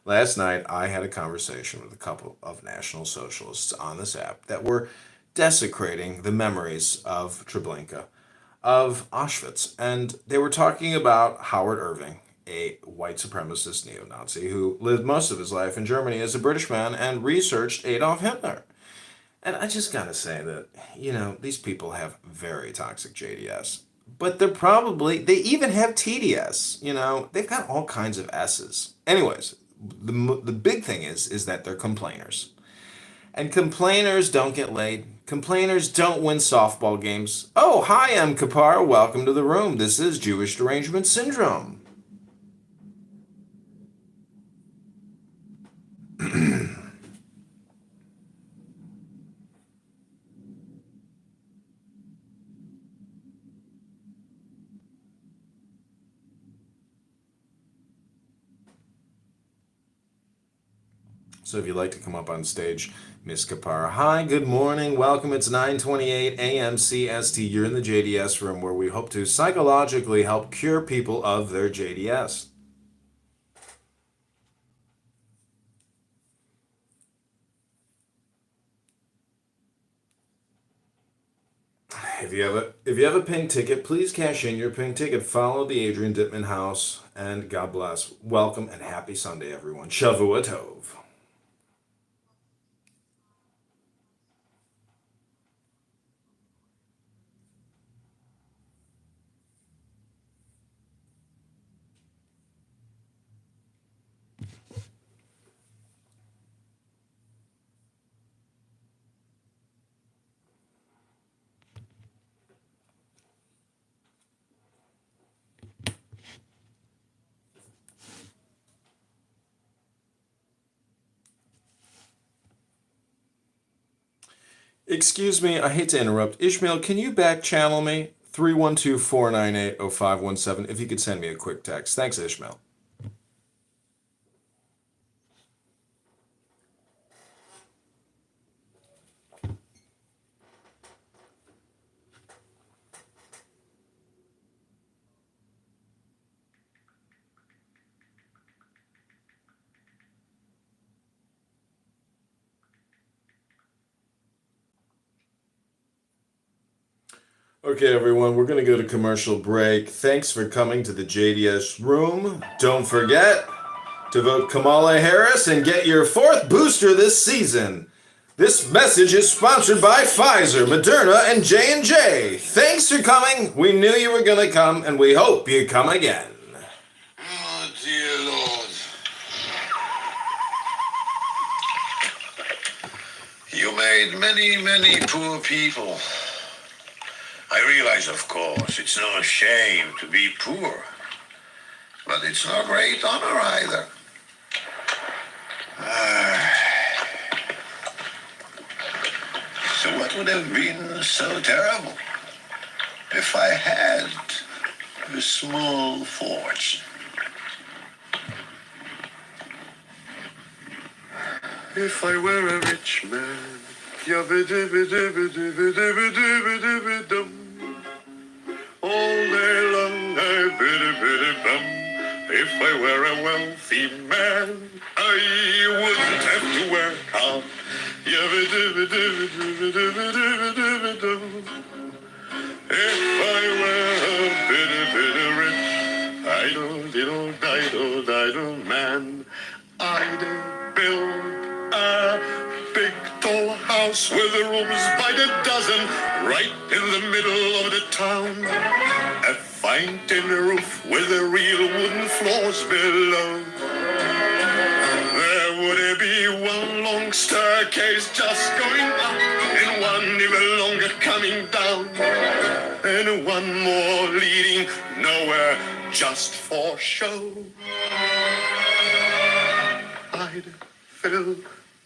Last night, I had a conversation with a couple of National Socialists on this app that were desecrating the memories of Treblinka, of Auschwitz. And they were talking about Howard Irving, a white supremacist neo-Nazi who lived most of his life in Germany as a British man and researched Adolf Hitler. And I just gotta say that, these people have very toxic JDS. But they even have TDS, they've got all kinds of S's. Anyways, the big thing is that they're complainers. And complainers don't get laid. Complainers don't win softball games. Oh, hi, I'm Kapar. Welcome to the room. This is Jewish Derangement Syndrome. So if you'd like to come up on stage, Miss Kapara. Hi, good morning, welcome. It's 9:28 a.m. CST. You're in the JDS room where we hope to psychologically help cure people of their JDS. If you have a pink ticket, please cash in your pink ticket. Follow the Adrian Dittman House, and God bless. Welcome and happy Sunday, everyone. Shavua Tov. Excuse me, I hate to interrupt. Ishmael, can you back channel me? 312-498-0517, if you could send me a quick text. Thanks, Ishmael. Okay, everyone, we're going to go to commercial break. Thanks for coming to the JDS room. Don't forget to vote Kamala Harris and get your 4th booster this season. This message is sponsored by Pfizer, Moderna, and J&J. Thanks for coming. We knew you were going to come, and we hope you come again. Oh, dear Lord. You made many, many poor people. I realize, of course, it's no shame to be poor. But it's no great honor either. So what would have been so terrible if I had a small fortune? If I were a rich man, all day long I biddy-biddy-bum. If I were a wealthy man, I wouldn't have to work hard. If I were a biddy-biddy-rich, idle man, I'd build a big tall house with the rooms by the dozen, right in the middle of the town. A fine tin roof with the real wooden floors below. There would be one long staircase just going up, and one even longer coming down, and one more leading nowhere just for show. I'd fill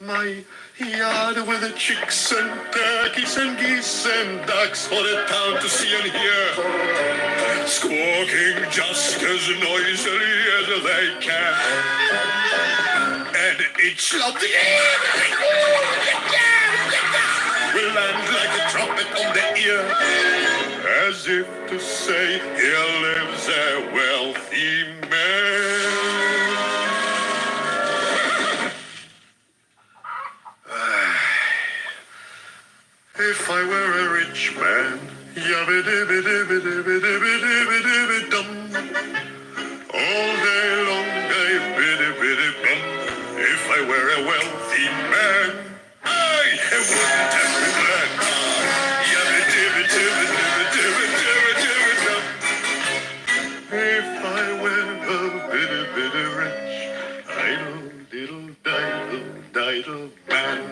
my yard with the chicks and turkeys and geese and ducks for the town to see and hear, squawking just as noisily as they can. And each lovely will land like a trumpet on the ear, as if to say, here lives a wealthy man. If I were a rich man, yabba-dibba-dibba-dibba-dibba-dibba-dibba-dum, all day long I biddy-biddy-bum. If I were a wealthy man, I wouldn't have to work hard. Yabba-dibba-dibba-dibba-dibba-dibba-dibba-dum. If I were a biddy-biddy rich, idle-diddle-diddle-diddle man,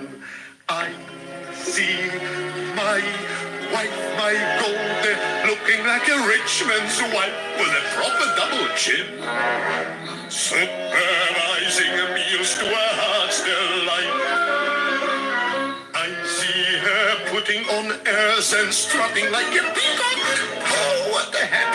bushman's wife with a proper double chin, supervising meals to her heart's delight. I see her putting on airs and strutting like a peacock. Oh, what the heck